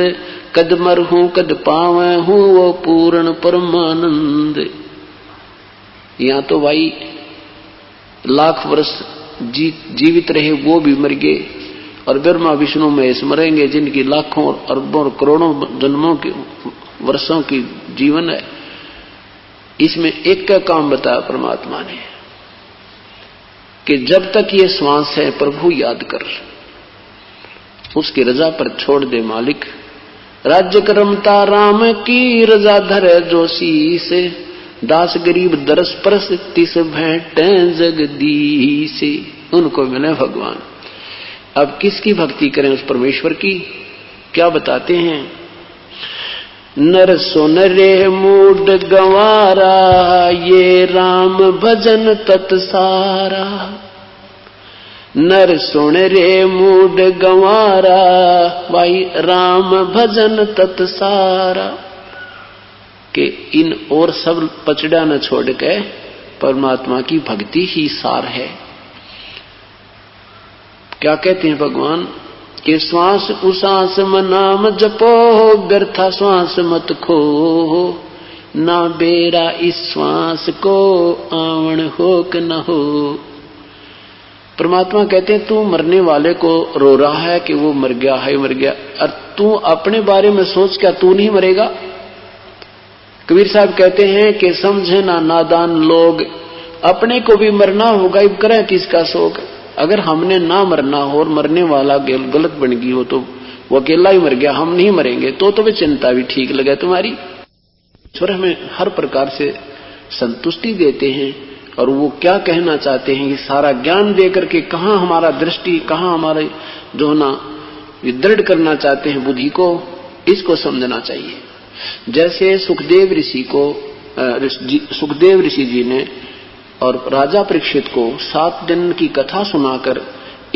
[SPEAKER 1] कद मर हूं कद पावे हूं वो पूर्ण परमानंद। यहां तो भाई लाख वर्ष जीवित रहे वो भी मर गए, और ब्रह्मा विष्णु महेश मरेंगे, जिनकी लाखों अरबों करोड़ों जन्मों के वर्षों की जीवन है। इसमें एक का काम बताया परमात्मा ने कि जब तक ये श्वास है प्रभु याद कर, उसकी रजा पर छोड़ दे मालिक। राज्य करमता राम की रजा धरे जो शीस, दास गरीब दरस परस तिस भेंटे जगदीश। उनको मिले भगवान। अब किसकी भक्ति करें, उस परमेश्वर की। क्या बताते हैं, नर सुन रे मूड गंवारा, ये राम भजन तत्सारा। नर सुन रे मूड गंवारा, भाई राम भजन तत्सारा। कि इन और सब पचड़ा न छोड़ के परमात्मा की भक्ति ही सार है। क्या कहते हैं भगवान कि श्वास उसास में नाम जपो, व्यर्था श्वास मत खो, ना बेरा इस श्वास को आवण हो कि न हो। परमात्मा कहते हैं तू मरने वाले को रो रहा है कि वो मर गया है, मर गया, और तू अपने बारे में सोच, क्या तू नहीं मरेगा? कबीर साहब कहते हैं कि समझे ना नादान लोग, अपने को भी मरना होगा, अब करें किसका शोक। अगर हमने ना मरना हो और मरने वाला गलत बन गई हो तो वो अकेला ही मर गया, हम नहीं मरेंगे, तो वे चिंता भी ठीक लगे तुम्हारी। ईश्वर हमें हर प्रकार से संतुष्टि देते हैं, और वो क्या कहना चाहते हैं, ये सारा ज्ञान देकर के कहाँ हमारा दृष्टि, कहाँ हमारे जो ना ये दृढ़ करना चाहते हैं बुद्धि को, इसको समझना चाहिए। जैसे सुखदेव ऋषि जी ने और राजा परीक्षित को 7 दिन की कथा सुनाकर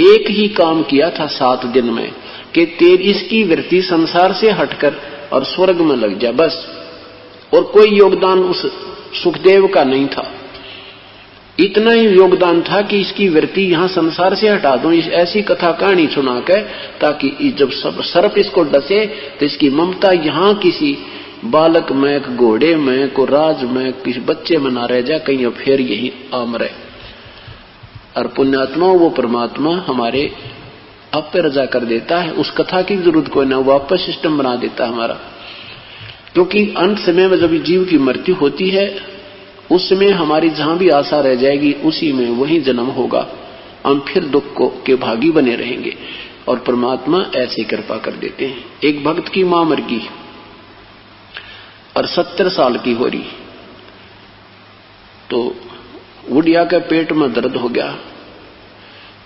[SPEAKER 1] एक ही काम किया था 7 दिन में, कि तेरी इसकी वृत्ति संसार से हटकर और स्वर्ग में लग जा, बस। और कोई योगदान उस सुखदेव का नहीं था, इतना ही योगदान था कि इसकी वृत्ति यहां संसार से हटा दूं, इस ऐसी कथा कहानी सुनाकर, ताकि जब सब सर्प इसको डसे तो इसकी ममता यहां किसी बालक में, घोड़े में, को राज में, किसी बच्चे में ना रह जाए, कहीं फिर यही आमरे। और पुण्यात्मा वो परमात्मा हमारे आप पे रजा कर देता है, उस कथा की जरूरत कोई ना, वापस सिस्टम बना देता हमारा। क्योंकि अंत समय में जब जीव की मृत्यु होती है, उस समय हमारी जहां भी आशा रह जाएगी उसी में वही जन्म होगा, हम फिर दुख के भागी बने रहेंगे। और परमात्मा ऐसे कृपा कर देते हैं। एक भक्त की मां मर गई और 70 साल की हो रही, तो बुढ़िया के पेट में दर्द हो गया,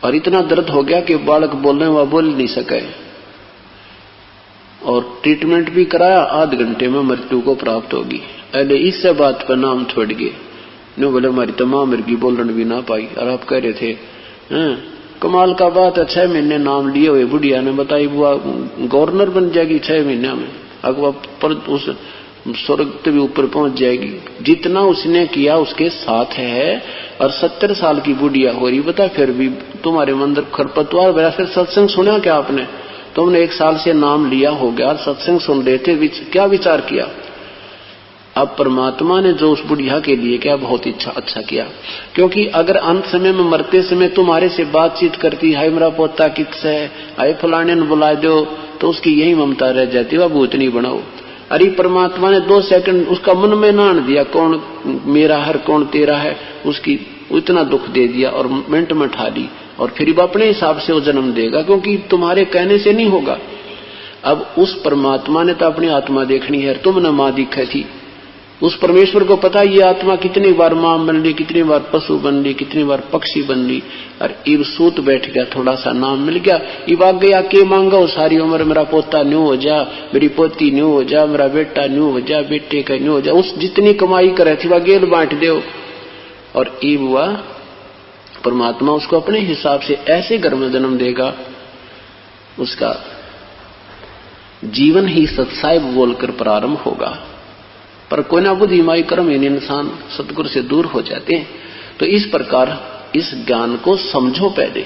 [SPEAKER 1] और इतना दर्द हो गया कि बालक बोलने व बोल नहीं सके, और ट्रीटमेंट भी कराया, आध घंटे में मृत्यु को प्राप्त होगी। अरे इससे बात पर नाम छोड़ गए, नो बोले हमारी तमाम मृगी बोलने भी ना पाई, और आप कह रहे थे कमाल का बात है, 6 महीने नाम लिए हुए बुढ़िया ने, बताई बुआ गवर्नर बन जाएगी 6 महीने में, अगवा पर उस स्वर्ग से भी ऊपर पहुंच जाएगी। जितना उसने किया उसके साथ है, और 70 साल की बुढ़िया हो रही, बता फिर भी तुम्हारे मंदिर खरपतवार भरा। फिर सत्संग सुना क्या आपने? तुमने 1 साल से नाम लिया हो गया, सत्संग सुन रहे थे, क्या विचार किया? अब परमात्मा ने जो उस बुढ़िया के लिए क्या बहुत अच्छा किया। क्योंकि अगर अंत समय में मरते समय तुम्हारे से बातचीत करती, हाय मेरा पोता किससे है, हाय फलाने ने बुला दो, तो उसकी यही ममता रह जाती, वह भूतनी बनाओ। अरे परमात्मा ने 2 सेकंड उसका मन में नान दिया, कौन मेरा है कौन तेरा है, उसकी इतना दुख दे दिया और मिनट में ठा ली, और फिर अपने हिसाब से वो जन्म देगा, क्योंकि तुम्हारे कहने से नहीं होगा। अब उस परमात्मा ने तो अपनी आत्मा देखनी है, तुमने मां दिखाई थी, उस परमेश्वर को पता ये आत्मा कितनी बार मां बन ली, कितनी बार पशु बन ली, कितनी बार पक्षी बन ली, और इब सूत बैठ गया, थोड़ा सा नाम मिल गया, इब आ गया के मांगा हो सारी उम्र, मेरा पोता न्यू हो जा, मेरी पोती न्यू हो जा, मेरा बेटा न्यू हो जा, बेटे का न्यू हो जा, उस जितनी कमाई करे थी वह गेल बांट दो। और इब हुआ परमात्मा उसको अपने हिसाब से ऐसे घर में जन्म देगा, उसका जीवन ही सत्साहिब बोलकर प्रारंभ होगा। पर कोई ना बुद्धिमाई कर्महीन इंसान सतगुरु से दूर हो जाते हैं। तो इस प्रकार इस ज्ञान को समझो पहले,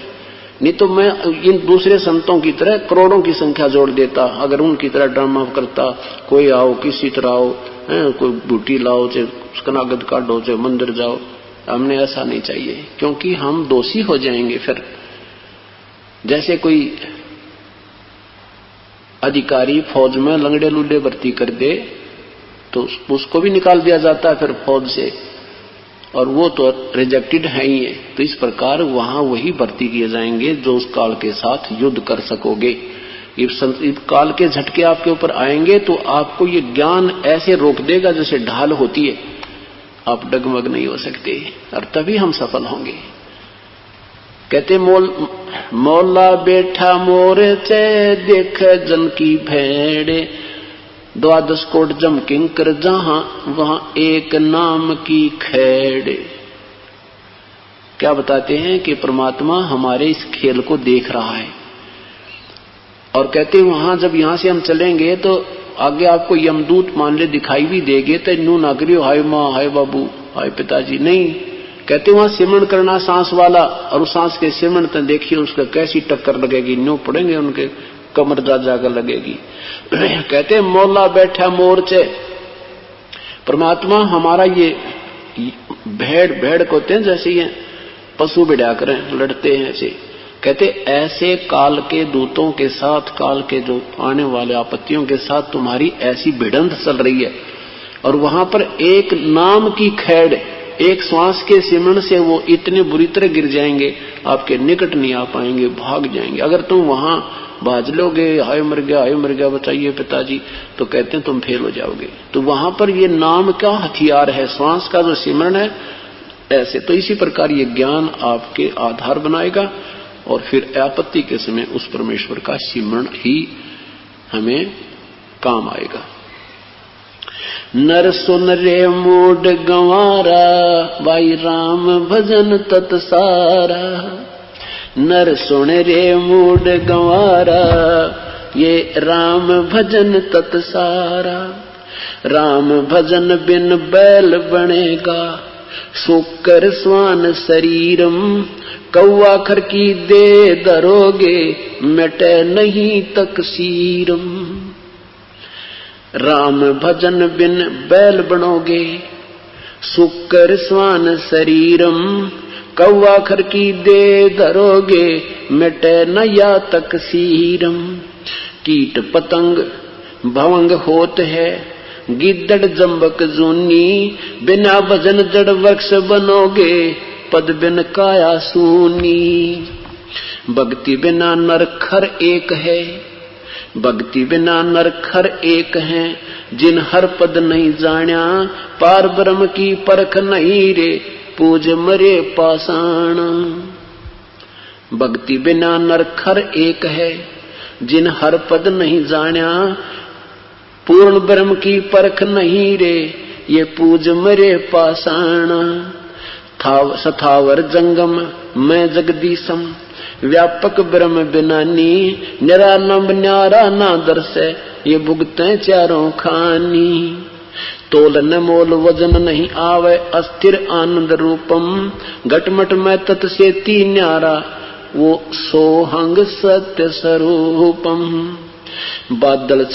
[SPEAKER 1] नहीं तो मैं इन दूसरे संतों की तरह करोड़ों की संख्या जोड़ देता, अगर उनकी तरह ड्रामा करता, कोई आओ किसी तरह आओ, कोई बूटी लाओ, चाहे उसका नागद काटो, चाहे मंदिर जाओ, हमने ऐसा नहीं चाहिए, क्योंकि हम दोषी हो जाएंगे। फिर जैसे कोई अधिकारी फौज में लंगड़े लूले भर्ती कर दे तो उसको भी निकाल दिया जाता है फिर फौज से, और वो तो रिजेक्टेड है ही है। तो इस प्रकार वहां वही भर्ती किए जाएंगे जो उस काल के साथ युद्ध कर सकोगे। इस काल के झटके आपके ऊपर आएंगे तो आपको ये ज्ञान ऐसे रोक देगा जैसे ढाल होती है, आप डगमग नहीं हो सकते, और तभी हम सफल होंगे। कहते मौला बैठा मोर चे देख जन की भेड़े, 12 कोट जम किंकर जहां वहां एक नाम की खेड़। क्या बताते हैं कि परमात्मा हमारे इस खेल को देख रहा है, और कहते हैं वहां जब यहां से हम चलेंगे तो आगे आपको यमदूत मान ले दिखाई भी देंगे, तो नू ना करियो हाय माँ हाय बाबू हाय पिताजी, नहीं। कहते वहां सिमरण करना सांस वाला, और उस सांस के सिमरण तो देखिए उसका कैसी टक्कर लगेगी, न्यू पड़ेंगे उनके कमर जा जाकर लगेगी। कहते मौला बैठा मोर्चे, परमात्मा हमारा ये भेड़ कहते हैं, जैसे ये पशु बिड़ा कर लड़ते हैं ऐसे। कहते ऐसे काल के दूतों के साथ, काल के जो आने वाले आपत्तियों के साथ तुम्हारी ऐसी भिड़ंत चल रही है, और वहां पर एक नाम की खैड़, एक श्वास के सिमरण से वो इतने बुरी तरह गिर जाएंगे, आपके निकट नहीं आ पाएंगे, भाग जाएंगे। अगर तुम वहां बाज लोगे, हाय मर गया बताइए पिताजी, तो कहते हैं तुम फेल हो जाओगे। तो वहां पर ये नाम का हथियार है, श्वास का जो सिमरण है ऐसे। तो इसी प्रकार ये ज्ञान आपके आधार बनाएगा, और फिर आपत्ति के समय उस परमेश्वर का सिमरण ही हमें काम आएगा। नर सुन रे मूड गंवारा, भाई राम भजन तत्सारा। नर सुन रे मूड गंवारा, ये राम भजन तत्सारा। राम भजन बिन बैल बनेगा, सुकर स्वान शरीरम। कौआ खर की दे धरोगे, मिटे नहीं तकसीरम। राम भजन बिन बैल बनोगे, सुकर स्वान शरीरम। कौआ खर की दे धरोगे, मिटे न या तकसीरम। कीट पतंग भवंग होत है, गिद्दड़ जम्बक जूनी। बिना भजन जड़ वृक्ष बनोगे, पद बिन काया सूनी। भक्ति बिना नर खर एक है, भक्ति बिना नर खर एक है। जिन हर पद नहीं जान्या, पार ब्रह्म की परख नहीं रे। पूज मरे पाषाण। भक्ति बिना नर खर एक है, जिन हर पद नहीं जान्या। पूर्ण ब्रह्म की परख नहीं रे, ये पूज मरे पाषाण। सथावर जंगम मैं जगदीशम, व्यापक ब्रह्म बिनानी। निरालंब न्यारा ना दर्शे, ये भुगते चारों खानी। तोलन मोल वजन नहीं आवे, अस्थिर आनंद रूपम। घटमट में तत् से ती न्यारा, वो सोहंग सत्य स्वरूपम। बादल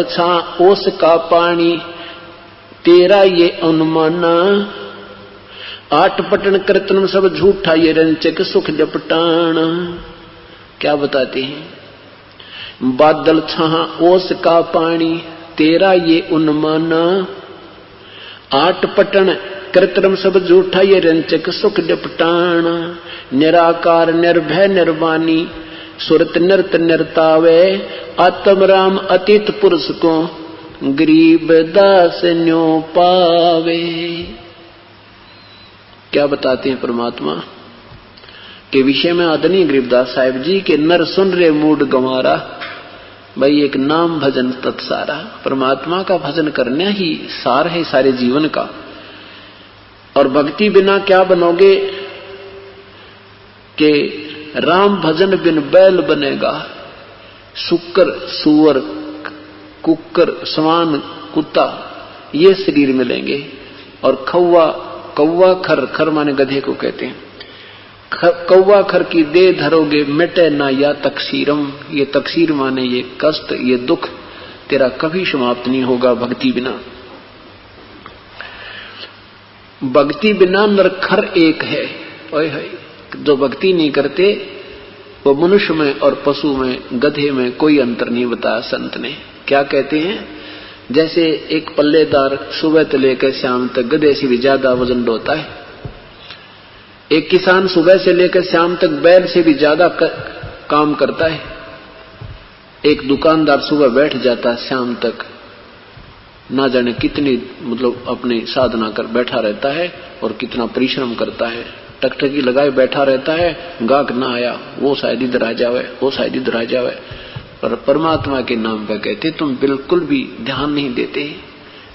[SPEAKER 1] छा ओस का पानी, तेरा ये अनुमाना। आठ पटन कीर्तन सब झूठा, ये रंचक सुख जपटाना। क्या बताते हैं? बादल छहा ओस का पानी, तेरा ये उन्माना। आठ पटन कीर्तन सब झूठा, ये रंचक सुख जपटाना। निराकार निर्भय निर्वाणी, सुरत नृत निर्तावे। आत्म राम अतीत पुरुष को, गरीब दास न्यो पावे। क्या बताते हैं परमात्मा के विषय में आदरणीय गरीबदास साहिब जी के? नर सुन रे मूड गंवारा, भाई एक नाम भजन तत्सारा। परमात्मा का भजन करना ही सार है सारे जीवन का। और भक्ति बिना क्या बनोगे कि राम भजन बिन बैल बनेगा। सुकर सुअर कुकर स्वान कुत्ता ये शरीर मिलेंगे, और कौवा खर माने गधे को कहते हैं। कौवा खर की दे धरोगे, मिटे ना या तकसीरम। ये तकसीर माने ये कष्ट, ये दुख तेरा कभी समाप्त नहीं होगा भक्ति बिना। भक्ति बिना नरखर एक है। ओए है, जो भक्ति नहीं करते वो मनुष्य में और पशु में, गधे में कोई अंतर नहीं बताया संत ने। क्या कहते हैं? जैसे एक पल्लेदार सुबह से लेकर शाम तक गधे से भी ज्यादा वजन ढोता है। एक किसान सुबह से लेकर शाम तक बैल से भी ज्यादा काम करता है। एक दुकानदार सुबह बैठ जाता है, शाम तक ना जाने कितनी अपनी साधना कर बैठा रहता है और कितना परिश्रम करता है। टकटकी लगाए बैठा रहता है, गाहक ना आया, वो शायद इधर आ जावे, वो शायद इधर आ जावे। पर परमात्मा के नाम पर कहते तुम बिल्कुल भी ध्यान नहीं देते,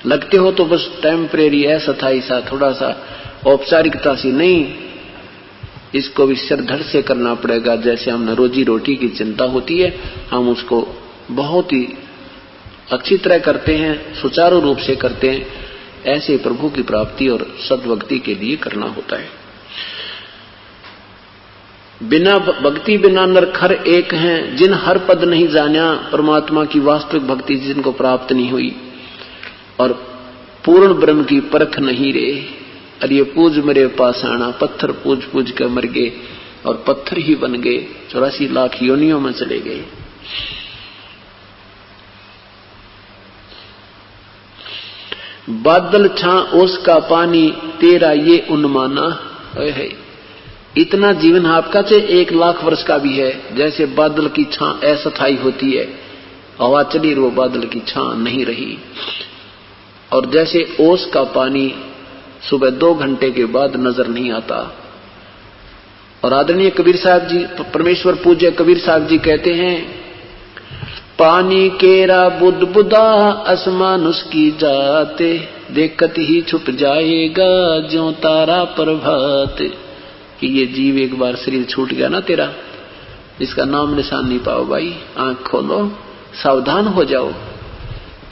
[SPEAKER 1] लगते हो तो बस टेम्परेरी ऐसा था, ऐसा थोड़ा सा औपचारिकता सी। नहीं, इसको भी सिरधड़ से करना पड़ेगा। जैसे हमने रोजी रोटी की चिंता होती है, हम उसको बहुत ही अच्छी तरह करते हैं, सुचारू रूप से करते हैं। ऐसे प्रभु की प्राप्ति और सद्भक्ति के लिए करना होता है। बिना भक्ति बिना नरखर एक हैं, जिन हर पद नहीं जाना। परमात्मा की वास्तविक भक्ति जिनको प्राप्त नहीं हुई, और पूर्ण ब्रह्म की परख नहीं रे। और ये पूज मरे पाषाणा, पत्थर पूज पूज कर मर गए और पत्थर ही बन गए, 84 लाख योनियों में चले गए। बादल छा ओस का पानी, तेरा ये उन्माना है। इतना जीवन आपका चाहे 1 लाख वर्ष का भी है, जैसे बादल की छां अस्थायी होती है, हवा चली वो बादल की छां नहीं रही। और जैसे ओस का पानी सुबह 2 घंटे के बाद नजर नहीं आता। और आदरणीय कबीर साहब जी, परमेश्वर पूज्य कबीर साहब जी कहते हैं, पानी केरा बुद बुदा आसमान उसकी जाते, देखत ही छुप जाएगा ज्यों तारा प्रभात। कि ये जीव एक बार शरीर छूट गया ना तेरा, इसका नाम निशान नहीं पाओ भाई, आंख खोलो, सावधान हो जाओ।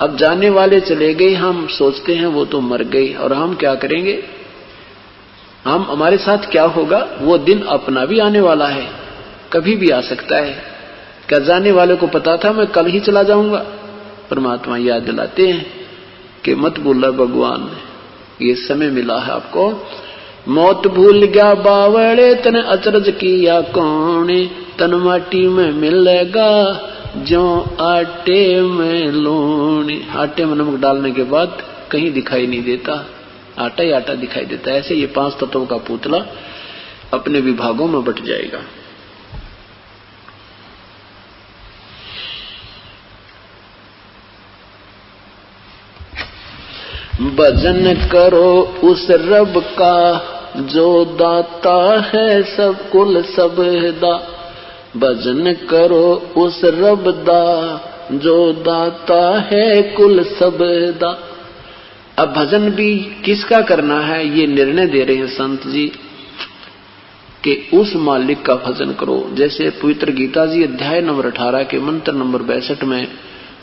[SPEAKER 1] अब जाने वाले चले गए, हम सोचते हैं वो तो मर गए, और हम क्या करेंगे, हम हमारे साथ क्या होगा, वो दिन अपना भी आने वाला है, कभी भी आ सकता है। क्या जाने वाले को पता था मैं कल ही चला जाऊंगा? परमात्मा याद दिलाते हैं कि मत भूलना भगवान, ये समय मिला है आपको। मौत भूल गया बावड़े, तने अचरज किया कौने, तन माटी में मिलेगा जो आटे में लूण। आटे में नमक डालने के बाद कहीं दिखाई नहीं देता, आटा ही आटा दिखाई देता है। ऐसे ये 5 तत्वों का पुतला अपने विभागों में बट जाएगा। भजन करो उस रब का जो दाता है सब कुल सबदा। भजन करो उस रब दा जो दाता है कुल सबदा। अब भजन भी किसका करना है, ये निर्णय दे रहे हैं संत जी कि उस मालिक का भजन करो। जैसे पवित्र गीता जी अध्याय नंबर 18 के मंत्र नंबर 62 में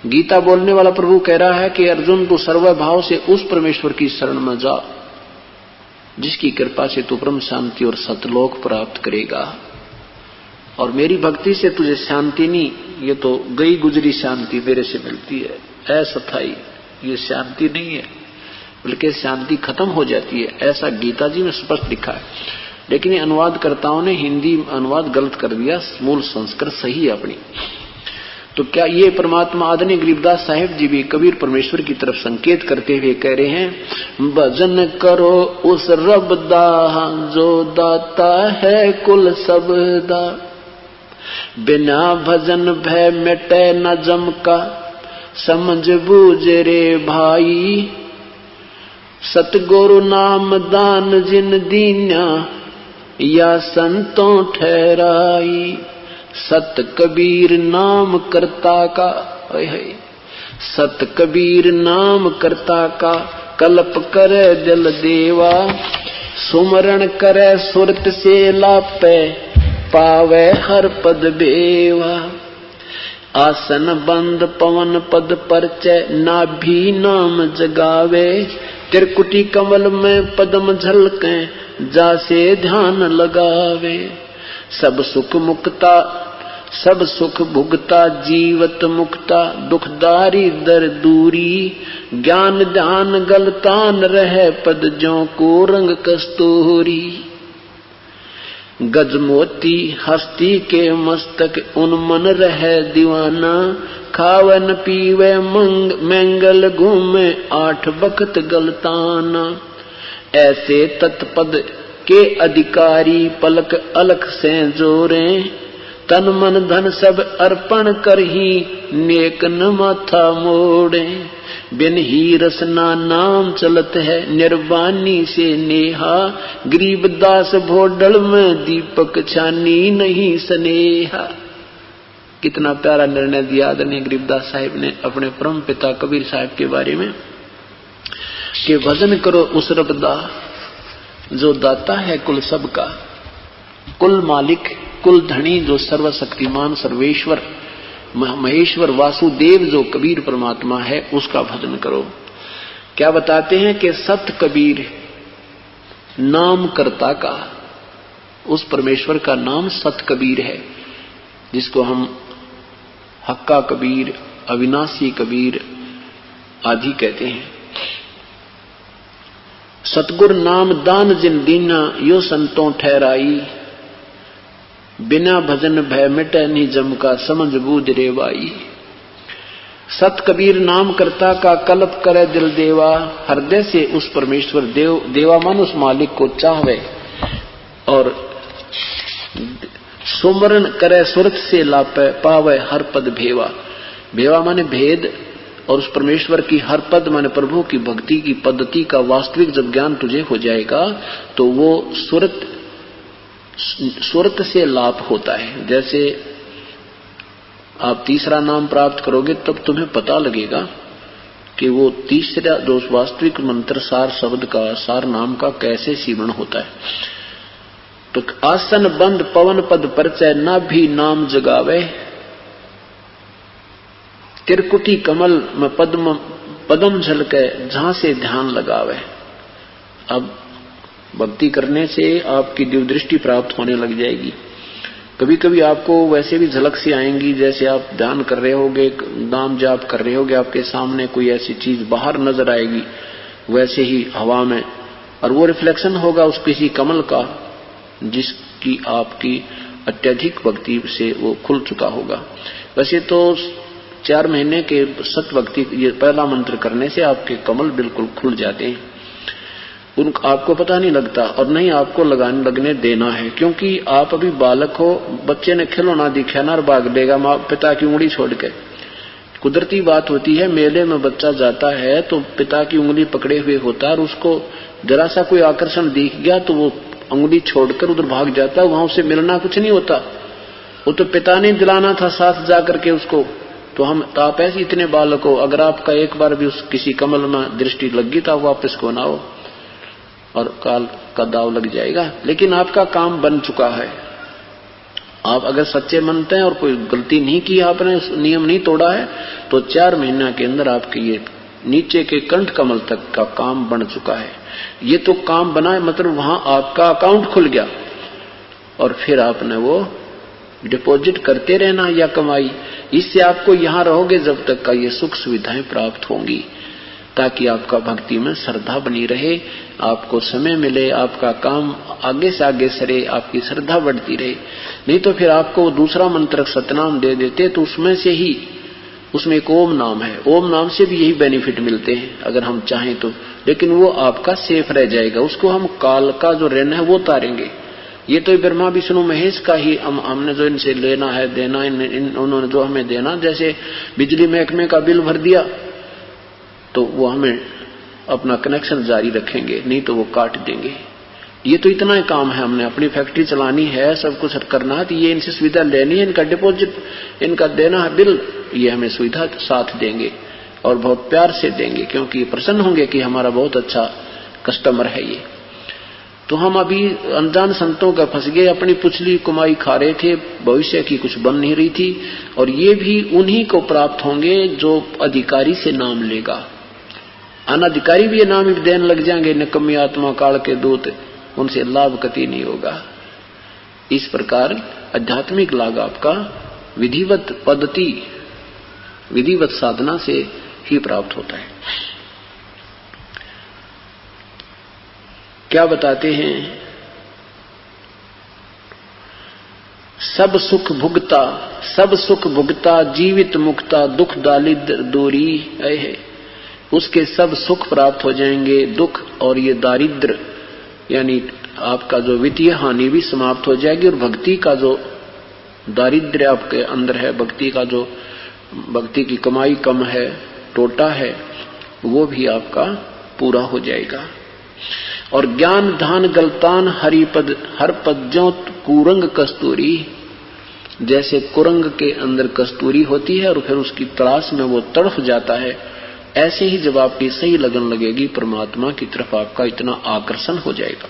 [SPEAKER 1] गीता बोलने वाला प्रभु कह रहा है कि अर्जुन तू सर्वभाव से उस परमेश्वर की शरण में जा जिसकी कृपा से तू परम शांति और सतलोक प्राप्त करेगा। और मेरी भक्ति से तुझे शांति नहीं, ये तो गई गुजरी शांति मेरे से मिलती है, अस्थायी, ये शांति नहीं है, बल्कि शांति खत्म हो जाती है, ऐसा गीता जी में स्पष्ट लिखा है। लेकिन अनुवादकर्ताओं ने हिंदी अनुवाद गलत कर दिया, मूल संस्कृत सही है अपनी। तो क्या ये परमात्मा आदरणीय गरीबदास साहिब जी भी कबीर परमेश्वर की तरफ संकेत करते हुए कह रहे हैं, भजन करो उस रब दा जो दाता है कुल सबदा। बिना भजन भय मिटे न जम का, समझ बूझ रे भाई। सतगुरु नाम दान जिन दीन्या, या संतों ठहराई। सत कबीर नाम करता का, सत कबीर नाम करता का, कल्प करे दिल देवा। सुमरण करे सुरत से लापे, पावे हर पद बेवा। आसन बंद पवन पद परचय, नाभि नाम जगावे। त्रिकुटी कमल में पद्म झलके, जासे ध्यान लगावे। सब सुख मुक्ता सब सुख भुगता, जीवत मुक्ता। दुखदारी दर दूरी, ज्ञान ध्यान गलतान रहे। पद ज्यों को रंग कस्तूरी। गजमोती हस्ती के मस्तक, उन्मन रहे दीवाना। खावन पीवे मंगल घूमे, 8 बखत गलताना। ऐसे तत्पद के अधिकारी, पलक अलख से जोरे। तन मन धन सब अर्पण करही, नेक न माथा मोड़े। बिन ही रसना नाम चलत है, निर्वाणी से नेहा। गरीबदास भोडल में दीपक छानी, नहीं स्नेहा। कितना प्यारा निर्णय दिया आदरणीय गरीबदास साहिब ने अपने परम पिता कबीर साहब के बारे में कि भजन करो उस रब दा जो दाता है कुल सबका, कुल मालिक, कुल धनी, जो सर्वशक्तिमान सर्वेश्वर महेश्वर वासुदेव जो कबीर परमात्मा है, उसका भजन करो। क्या बताते हैं कि सत कबीर नाम करता का, उस परमेश्वर का नाम सत कबीर है, जिसको हम हक्का कबीर, अविनाशी कबीर आदि कहते हैं। सतगुर नाम दान जिन दीना यो संतों ठहराई, बिना भजन भय मिटे नहीं जम का समझ बूझ रेवाई। सत कबीर नाम करता का कल्प करे दिल देवा, हृदय से उस परमेश्वर देवा मन उस मालिक को चाहवे, और सुमरण करे सुरत से लापे पावे हर पद भेवा। भेवा माने भेद, और उस परमेश्वर की हर पद माने प्रभु की भक्ति की पद्धति का वास्तविक जब ज्ञान तुझे हो जाएगा तो वो सुरत से लाभ होता है। जैसे आप तीसरा नाम प्राप्त करोगे तब तुम्हें पता लगेगा कि वो तीसरा जो वास्तविक मंत्र सार शब्द का सार नाम का कैसे सीवण होता है। तो आसन बंद पवन पद परचय न भी नाम जगावे, त्रिकुटी कमल में पदम झलके जहां से ध्यान लगावे। अब भक्ति करने से आपकी दिव्य दृष्टि प्राप्त होने लग जाएगी। कभी कभी आपको वैसे भी झलक सी आएंगी, जैसे आप ध्यान कर रहे होगे, नाम जाप कर रहे होगे, आपके सामने कोई ऐसी चीज बाहर नजर आएगी वैसे ही हवा में, और वो रिफ्लेक्शन होगा उस किसी कमल का जिसकी आपकी अत्यधिक भक्ति से वो खुल चुका होगा। वैसे तो 4 महीने के सत भक्ति ये पहला मंत्र करने से आपके कमल बिल्कुल खुल जाते हैं, उनको आपको पता नहीं लगता, और नहीं आपको लगने देना है, क्योंकि आप अभी बालक हो। बच्चे ने खिलौना दिखा ना भाग देगा माँ पिता की उंगली छोड़ के। कुदरती बात होती है, मेले में बच्चा जाता है तो पिता की उंगली पकड़े हुए होता है, और उसको जरा सा कोई आकर्षण दिख गया तो वो उंगली छोड़कर उधर भाग जाता है, वहां उससे मिलना कुछ नहीं होता, वो तो पिता ने दिलाना था साथ जाकर के उसको। तो आप ऐसे इतने बालक हो, अगर आपका एक बार भी उस किसी कमल में दृष्टि लगी तो वापस को ना हो और काल का दाव लग जाएगा। लेकिन आपका काम बन चुका है, आप अगर सच्चे मनते हैं और कोई गलती नहीं की, आपने नियम नहीं तोड़ा है, तो 4 महीना के अंदर आपके ये नीचे के कंठ कमल तक का काम बन चुका है। ये तो काम बना है, मतलब वहां आपका अकाउंट खुल गया, और फिर आपने वो डिपॉजिट करते रहना या कमाई। इससे आपको यहां रहोगे जब तक का ये सुख सुविधाएं प्राप्त होंगी, ताकि आपका भक्ति में श्रद्धा बनी रहे, आपको समय मिले, आपका काम आगे से आगे सरे, आपकी श्रद्धा बढ़ती रहे। नहीं तो फिर आपको दूसरा मंत्र सतनाम दे देते तो उसमें से ही, उसमें एक ओम नाम है, ओम नाम से भी यही बेनिफिट मिलते हैं अगर हम चाहें तो, लेकिन वो आपका सेफ रह जाएगा, उसको हम काल का जो ऋण है वो उतारेंगे। ये तो ब्रह्मा विष्णु महेश का ही हमने जो इनसे लेना है देना, उन्होंने जो हमें देना, जैसे बिजली महकमे का बिल भर दिया तो वो हमें अपना कनेक्शन जारी रखेंगे, नहीं तो वो काट देंगे। ये तो इतना ही काम है, हमने अपनी फैक्ट्री चलानी है, सब कुछ करना है, तो ये इनसे सुविधा लेनी है, इनका डिपॉजिट इनका देना है बिल, ये हमें सुविधा साथ देंगे और बहुत प्यार से देंगे, क्योंकि प्रसन्न होंगे कि हमारा बहुत अच्छा कस्टमर है ये। तो हम अभी अनजान संतों का फंस गए, अपनी पुछली कुमाई खा रहे थे, भविष्य की कुछ बन नहीं रही थी, और ये भी उन्हीं को प्राप्त होंगे जो अधिकारी से नाम लेगा। अनधिकारी भी ये नाम ही देने लग जाएंगे, निकम्मी आत्मा काल के दूत, उनसे लाभ कति नहीं होगा। इस प्रकार आध्यात्मिक लाभ आपका विधिवत पद्धति, विधिवत साधना से ही प्राप्त होता है। क्या बताते हैं? सब सुख भुगता जीवित मुक्ता, दुख दारिद्र दूरी है। उसके सब सुख प्राप्त हो जाएंगे, दुख और ये दारिद्र यानी आपका जो वित्तीय हानि भी समाप्त हो जाएगी, और भक्ति का जो दारिद्र्य आपके अंदर है, भक्ति का जो भक्ति की कमाई कम है, टोटा है, वो भी आपका पूरा हो जाएगा। और ज्ञान धान गलतान हरिपद हर पद ज्यों कुरंग कस्तूरी, जैसे कुरंग के अंदर कस्तूरी होती है और फिर उसकी तलाश में वो तड़फ जाता है, ऐसे ही जब आपकी सही लगन लगेगी परमात्मा की तरफ, आपका इतना आकर्षण हो जाएगा।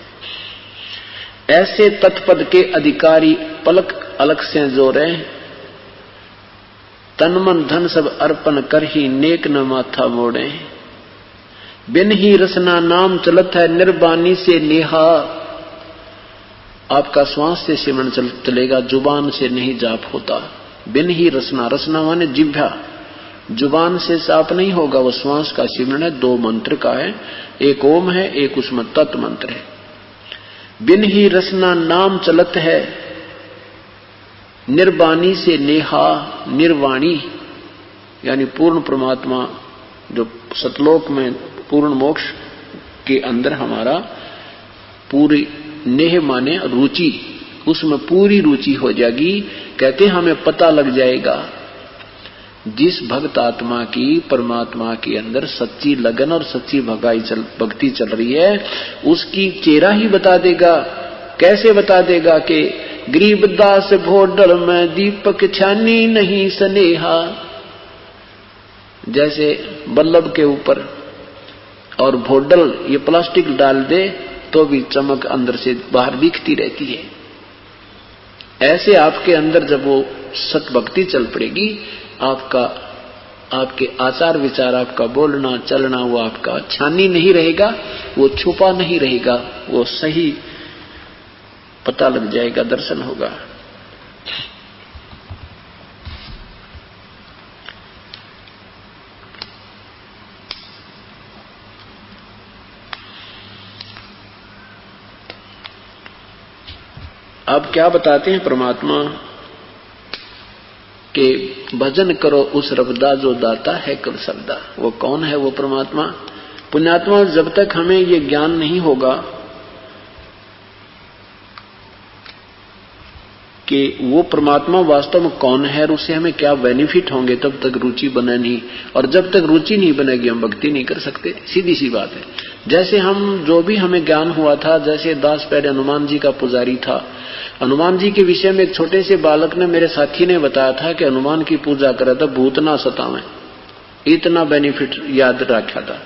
[SPEAKER 1] ऐसे तत्पद के अधिकारी पलक अलग से जोरे, तन मन धन सब अर्पण कर ही नेक न माथा मोड़े। बिन ही रसना नाम चलत है निर्बानी से नेहा, आपका श्वास से सिमरन चलेगा, जुबान से नहीं जाप होता। बिन ही रसना, रसना माने जिह्वा, जुबान से साफ नहीं होगा, वो श्वास का सिमरण है। 2 मंत्र का है, एक ओम है, एक उसमें तत् मंत्र है। बिन ही रसना नाम चलत है, निर्वाणी से नेहा निर्वाणी, यानी पूर्ण परमात्मा जो सतलोक में पूर्ण मोक्ष के अंदर हमारा पूरी नेह माने रुचि, उसमें पूरी रुचि हो जाएगी। कहते हमें पता लग जाएगा जिस भक्त आत्मा की परमात्मा के अंदर सच्ची लगन और सच्ची भक्ति चल रही है, उसकी चेहरा ही बता देगा। कैसे बता देगा कि गरीबदास भोडल में दीपक छानी नहीं स्नेहा, जैसे बल्लभ के ऊपर और भोडल ये प्लास्टिक डाल दे तो भी चमक अंदर से बाहर दिखती रहती है। ऐसे आपके अंदर जब वो सत भक्ति चल पड़ेगी, आपके आचार विचार, आपका बोलना चलना, वो आपका छानी नहीं रहेगा, वो छुपा नहीं रहेगा, वो सही पता लग जाएगा, दर्शन होगा। अब क्या बताते हैं परमात्मा के भजन करो उस रबदा जो दाता है कुल सबदा। वो कौन है वो परमात्मा? पुण्यात्मा, जब तक हमें ये ज्ञान नहीं होगा कि वो परमात्मा वास्तव में कौन है और उससे हमें क्या बेनिफिट होंगे, तब तक रुचि बने नहीं। और जब तक रुचि नहीं बनेगी हम भक्ति नहीं कर सकते, सीधी सी बात है। जैसे हम जो भी हमें ज्ञान हुआ था, जैसे दास पहले हनुमान जी का पुजारी था, हनुमान जी के विषय में एक छोटे से बालक ने, मेरे साथी ने बताया था कि हनुमान की पूजा करे तो भूत ना सतावें, इतना बेनिफिट याद रखा था।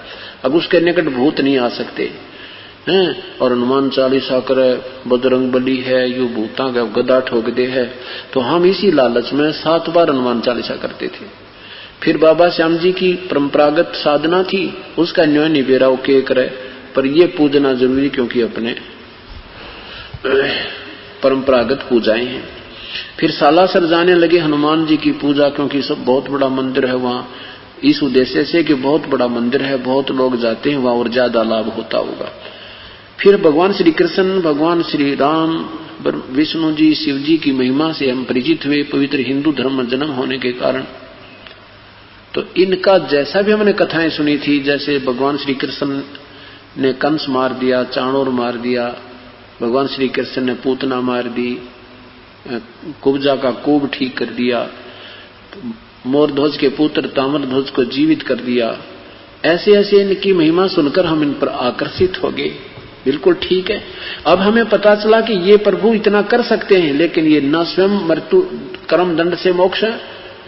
[SPEAKER 1] अब उसके निकट भूत नहीं आ सकते हैं। और हनुमान चालीसा करे, बजरंग बली है, यू भूता का गदा ठोक दे है। तो हम इसी लालच में 7 बार हनुमान चालीसा करते थे। फिर बाबा श्याम जी की परंपरागत साधना थी, उसका न्योय निबेरा के करे, पर ये पूजना जरूरी क्योंकि अपने परंपरागत पूजाएं हैं। फिर सालासर जाने लगे हनुमान जी की पूजा, क्योंकि सब बहुत बड़ा मंदिर है वहां, इस उद्देश्य से कि बहुत बड़ा मंदिर है, बहुत लोग जाते हैं वहां और ज्यादा लाभ होता होगा। फिर भगवान श्री कृष्ण, भगवान श्री राम, विष्णु जी, शिव जी की महिमा से हम परिचित हुए पवित्र हिंदू धर्म में जन्म होने के कारण। तो इनका जैसा भी हमने कथाएं सुनी थी, जैसे भगवान श्री कृष्ण ने कंस मार दिया, चाणूर मार दिया, भगवान श्री कृष्ण ने पूतना मार दी, कुब्जा का कूब ठीक कर दिया, मोरध्वज के पुत्र ताम्रध्वज को जीवित कर दिया, ऐसे ऐसे इनकी महिमा सुनकर हम इन पर आकर्षित हो गए। बिल्कुल ठीक है। अब हमें पता चला कि ये प्रभु इतना कर सकते हैं, लेकिन ये न स्वयं मृत्यु कर्म दंड से मोक्ष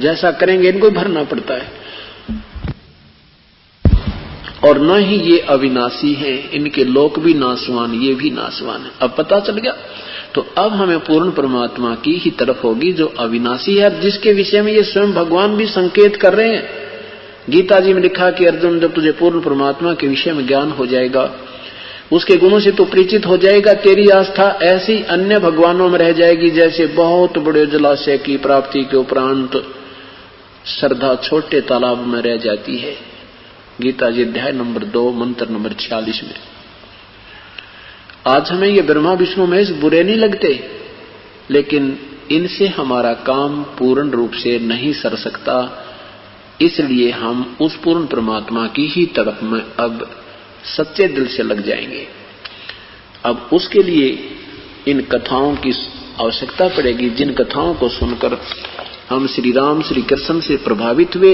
[SPEAKER 1] जैसा करेंगे इनको भरना पड़ता है, और न ही ये अविनाशी है, इनके लोक भी नाशवान, ये भी नाशवान है। अब पता चल गया। तो अब हमें पूर्ण परमात्मा की ही तरफ होगी जो अविनाशी है, जिसके विषय में ये स्वयं भगवान भी संकेत कर रहे हैं। गीता जी में लिखा कि अर्जुन, जब तुझे पूर्ण परमात्मा के विषय में ज्ञान हो जाएगा, उसके गुणों से तो परिचित हो जाएगा, तेरी आस्था ऐसी अन्य भगवानों में रह जाएगी जैसे बहुत बड़े जलाशय की प्राप्ति के उपरांत श्रद्धा छोटे तालाब में रह जाती है। गीता जी अध्याय नंबर 2 मंत्र नंबर 46 में। आज हमें ये ब्रह्मा विष्णु महेश बुरे नहीं लगते, लेकिन इनसे हमारा काम पूर्ण रूप से नहीं सर सकता, इसलिए हम उस पूर्ण परमात्मा की ही तरफ में अब सच्चे दिल से लग जाएंगे। अब उसके लिए इन कथाओं की आवश्यकता पड़ेगी, जिन कथाओं को सुनकर हम श्री राम श्री कृष्ण से प्रभावित हुए,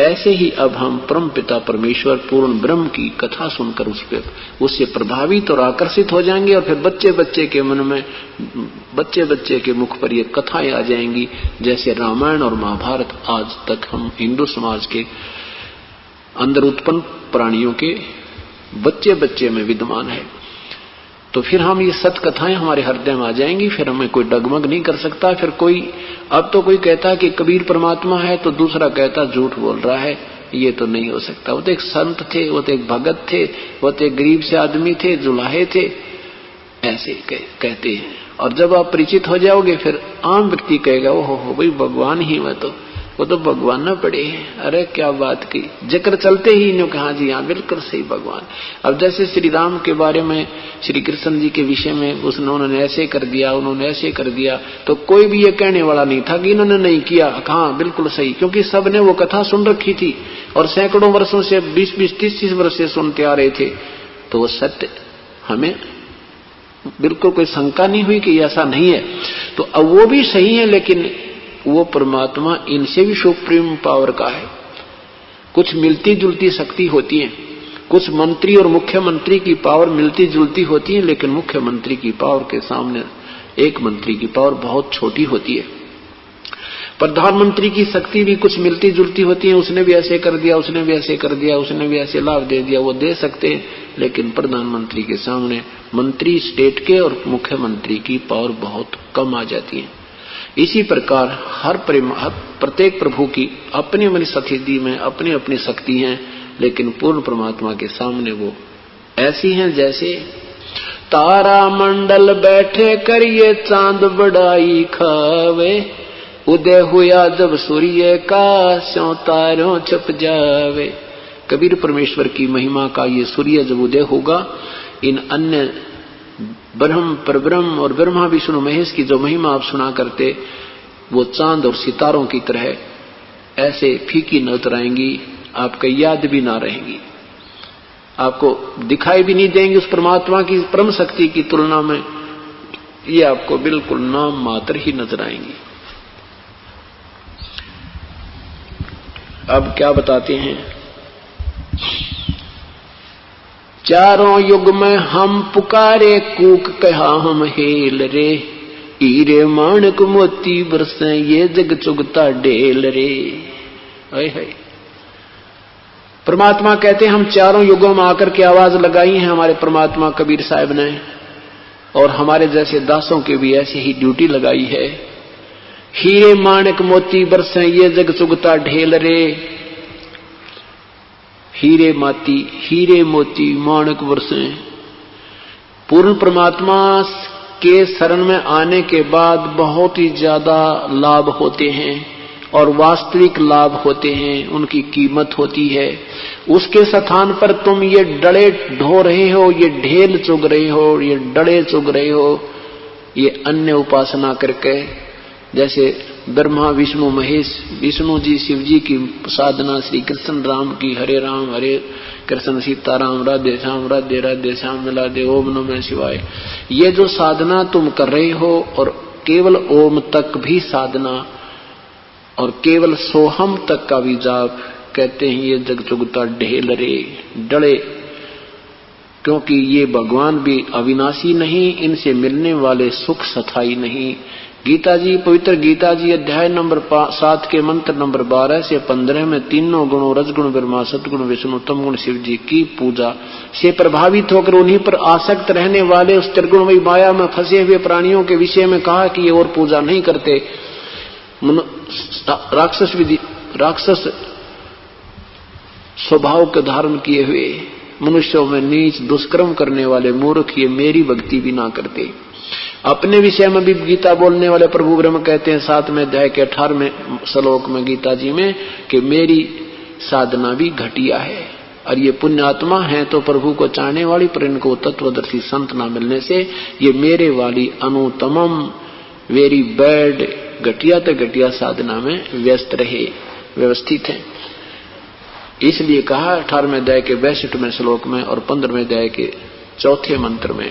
[SPEAKER 1] ऐसे ही अब हम परम पिता परमेश्वर पूर्ण ब्रह्म की कथा सुनकर उससे प्रभावित और आकर्षित हो जाएंगे। और फिर बच्चे बच्चे के मन में, बच्चे बच्चे के मुख पर ये कथाएं आ जाएंगी, जैसे रामायण और महाभारत आज तक हम हिंदू समाज के अंदर उत्पन्न प्राणियों के बच्चे बच्चे में विद्यमान है। तो फिर हम ये सत कथाएं हमारे हृदय में आ जाएंगी, फिर हमें कोई डगमग नहीं कर सकता। फिर कोई, अब तो कोई कहता है कि कबीर परमात्मा है, तो दूसरा कहता झूठ बोल रहा है, ये तो नहीं हो सकता। वो तो एक संत थे, वो तो एक भगत थे, वो तो एक गरीब से आदमी थे, जुलाहे थे, ऐसे कहते हैं। और जब आप परिचित हो जाओगे, फिर आम व्यक्ति कहेगा, ओहो भाई भगवान ही, मैं तो वो तो भगवान न पड़े। अरे क्या बात की, जिक्र चलते ही इन्हों कहा जी हाँ बिल्कुल सही भगवान। अब जैसे श्री राम के बारे में, श्री कृष्ण जी के विषय में उन्होंने ऐसे कर दिया, उन्होंने ऐसे कर दिया, तो कोई भी ये कहने वाला नहीं था कि इन्होंने नहीं किया। हाँ बिल्कुल सही, क्योंकि सबने वो कथा सुन रखी थी और सैकड़ों वर्षों से 20-20, 30-30 वर्ष से सुनते आ रहे थे। तो वो सत्य हमें बिल्कुल कोई शंका नहीं हुई कि ऐसा नहीं है। तो अब वो भी सही है, लेकिन वो परमात्मा इनसे भी सुप्रीम पावर का है। कुछ मिलती जुलती शक्ति होती है, कुछ मंत्री और मुख्यमंत्री की पावर मिलती जुलती होती है, लेकिन मुख्यमंत्री की पावर के सामने एक मंत्री की पावर बहुत छोटी होती है। प्रधानमंत्री की शक्ति भी कुछ मिलती जुलती होती है, उसने भी ऐसे कर दिया, उसने भी ऐसे कर दिया, उसने भी ऐसे लाभ दे दिया, वो दे सकते हैं, लेकिन प्रधानमंत्री के सामने मंत्री स्टेट के और मुख्यमंत्री की पावर बहुत कम आ जाती है। इसी प्रकार प्रत्येक प्रभु की अपनी अपनी स्थिति में अपनी अपनी शक्ति है, लेकिन पूर्ण परमात्मा के सामने वो ऐसी हैं जैसे तारा मंडल बैठे करिए चांद बड़ाई खावे, उदय हुआ जब सूर्य का स्यों तारों छप जावे। कबीर परमेश्वर की महिमा का ये सूर्य जब उदय होगा, इन अन्य ब्रह्म परब्रह्म और ब्रह्मा विष्णु महेश की जो महिमा आप सुना करते, वो चांद और सितारों की तरह ऐसे फीकी नजर आएंगी, आपको याद भी ना रहेंगी, आपको दिखाई भी नहीं देंगी उस परमात्मा की परम शक्ति की तुलना में। ये आपको बिल्कुल नाम मात्र ही नजर आएंगी। अब क्या बताते हैं, चारों युग में हम पुकारे कूक कहा हम हेल रे, हीरे माणक मोती बरसे ये जग चुगता ढेल रे। है परमात्मा कहते हैं हम चारों युगों में आकर के आवाज लगाई है हमारे परमात्मा कबीर साहब ने, और हमारे जैसे दासों की भी ऐसी ही ड्यूटी लगाई है। हीरे माणक मोती बरसे ये जग चुगता ढेल रे, हीरे मोती माणक बरसे। पूर्ण परमात्मा के शरण में आने के बाद बहुत ही ज्यादा लाभ होते हैं और वास्तविक लाभ होते हैं, उनकी कीमत होती है। उसके स्थान पर तुम ये डड़े ढो रहे हो, ये ढेल चुग रहे हो, ये डड़े चुग रहे हो, ये अन्य उपासना करके, जैसे ब्रह्मा विष्णु महेश, विष्णु जी शिव जी की साधना, श्री कृष्ण राम की हरे राम हरे कृष्ण सीताराम राधे श्याम राधे राधे श्याम राधे ओम नमः शिवाय, ये जो साधना तुम कर रहे हो, और केवल ओम तक भी साधना और केवल सोहम तक का भी जाप, कहते हैं ये जग चुगता ढेल रे डले, क्योंकि ये भगवान भी अविनाशी नहीं, इनसे मिलने वाले सुख स्थायी नहीं। गीता जी, पवित्र गीता जी अध्याय नंबर 7 के मंत्र नंबर 12 से 15 में तीनों गुणों रजगुण ब्रह्मा सतगुण विष्णु तम गुण शिव जी की पूजा से प्रभावित होकर उन्हीं पर आसक्त रहने वाले उस त्रिगुणमयी माया में फंसे हुए प्राणियों के विषय में कहा कि ये और पूजा नहीं करते। राक्षस स्वभाव के धारण किए हुए मनुष्यों में नीच दुष्कर्म करने वाले मूर्ख ये मेरी भक्ति भी ना करते। अपने विषय में भी गीता बोलने वाले प्रभु ब्रह्म कहते हैं 7वें अध्याय के 18वें श्लोक में गीता जी में कि मेरी साधना भी घटिया है, और ये पुण्यात्मा है तो प्रभु को चाहने वाली, पर इनको तत्वदर्शी संत ना मिलने से ये मेरे वाली अनुतमम वेरी बैड घटिया तो घटिया साधना में व्यस्त रहे, व्यवस्थित है। इसलिए कहा 18वें अध्याय के 62वें श्लोक में और 15वें अध्याय के 4थे मंत्र में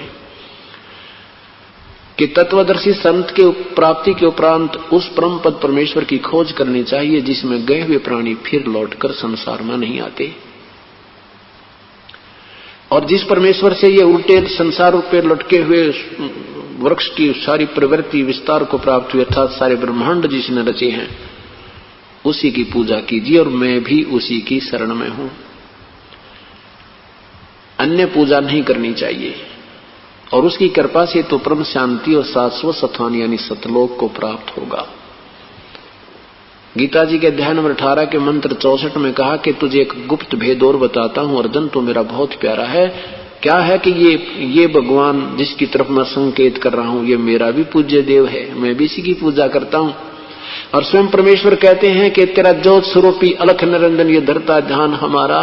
[SPEAKER 1] कि तत्वदर्शी संत के प्राप्ति के उपरांत उस परम पद परमेश्वर की खोज करनी चाहिए जिसमें गए हुए प्राणी फिर लौटकर संसार में नहीं आते। और जिस परमेश्वर से ये उल्टे संसार पे लटके हुए वृक्ष की सारी प्रवृत्ति विस्तार को प्राप्त हुई, अर्थात सारे ब्रह्मांड जिसने रचे हैं, उसी की पूजा कीजिए, और मैं भी उसी की शरण में हूं। अन्य पूजा नहीं करनी चाहिए, और उसकी कृपा से तो परम शांति और शाश्वत स्थान यानी सतलोक को प्राप्त होगा। गीता जी के अध्याय नंबर 18 के मंत्र 64 में कहा कि तुझे एक गुप्त भेद और बताता हूं अर्जुन, तो मेरा बहुत प्यारा है। क्या है कि ये भगवान जिसकी तरफ मैं संकेत कर रहा हूं, ये मेरा भी पूज्य देव है, मैं भी इसी की पूजा करता हूं। और स्वयं परमेश्वर कहते हैं कि तेरा ज्योत स्वरूपी अलख निरंजन ये धरता ध्यान हमारा।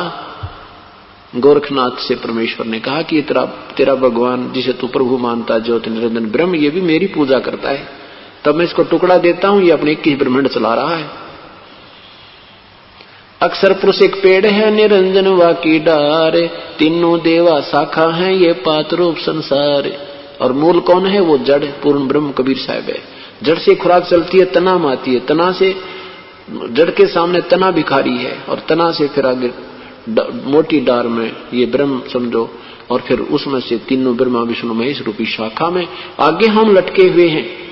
[SPEAKER 1] गोरखनाथ से परमेश्वर ने कहा कि तेरा भगवान जिसे तू प्रभु मानता ज्योत निरंजन ब्रह्म, ये भी मेरी पूजा करता है, तब मैं इसको टुकड़ा देता हूं, ये अपने 21 ब्रह्मांड चला रहा है। अक्षर पुरुष एक पेड़ है, निरंजन वाकी डार, तीनों देवा शाखा है, ये पात रूप संसार। और मूल कौन है? वो जड़ पूर्ण ब्रह्म कबीर साहब है। जड़ से खुराक चलती है, तना में आती है, तना से जड़ के सामने तना भिखारी है, और तना से फिर आगे मोटी डार में ये ब्रह्म समझो, और फिर उसमें से तीनों ब्रह्मा विष्णु महेश रूपी शाखा में आगे हम लटके हुए हैं।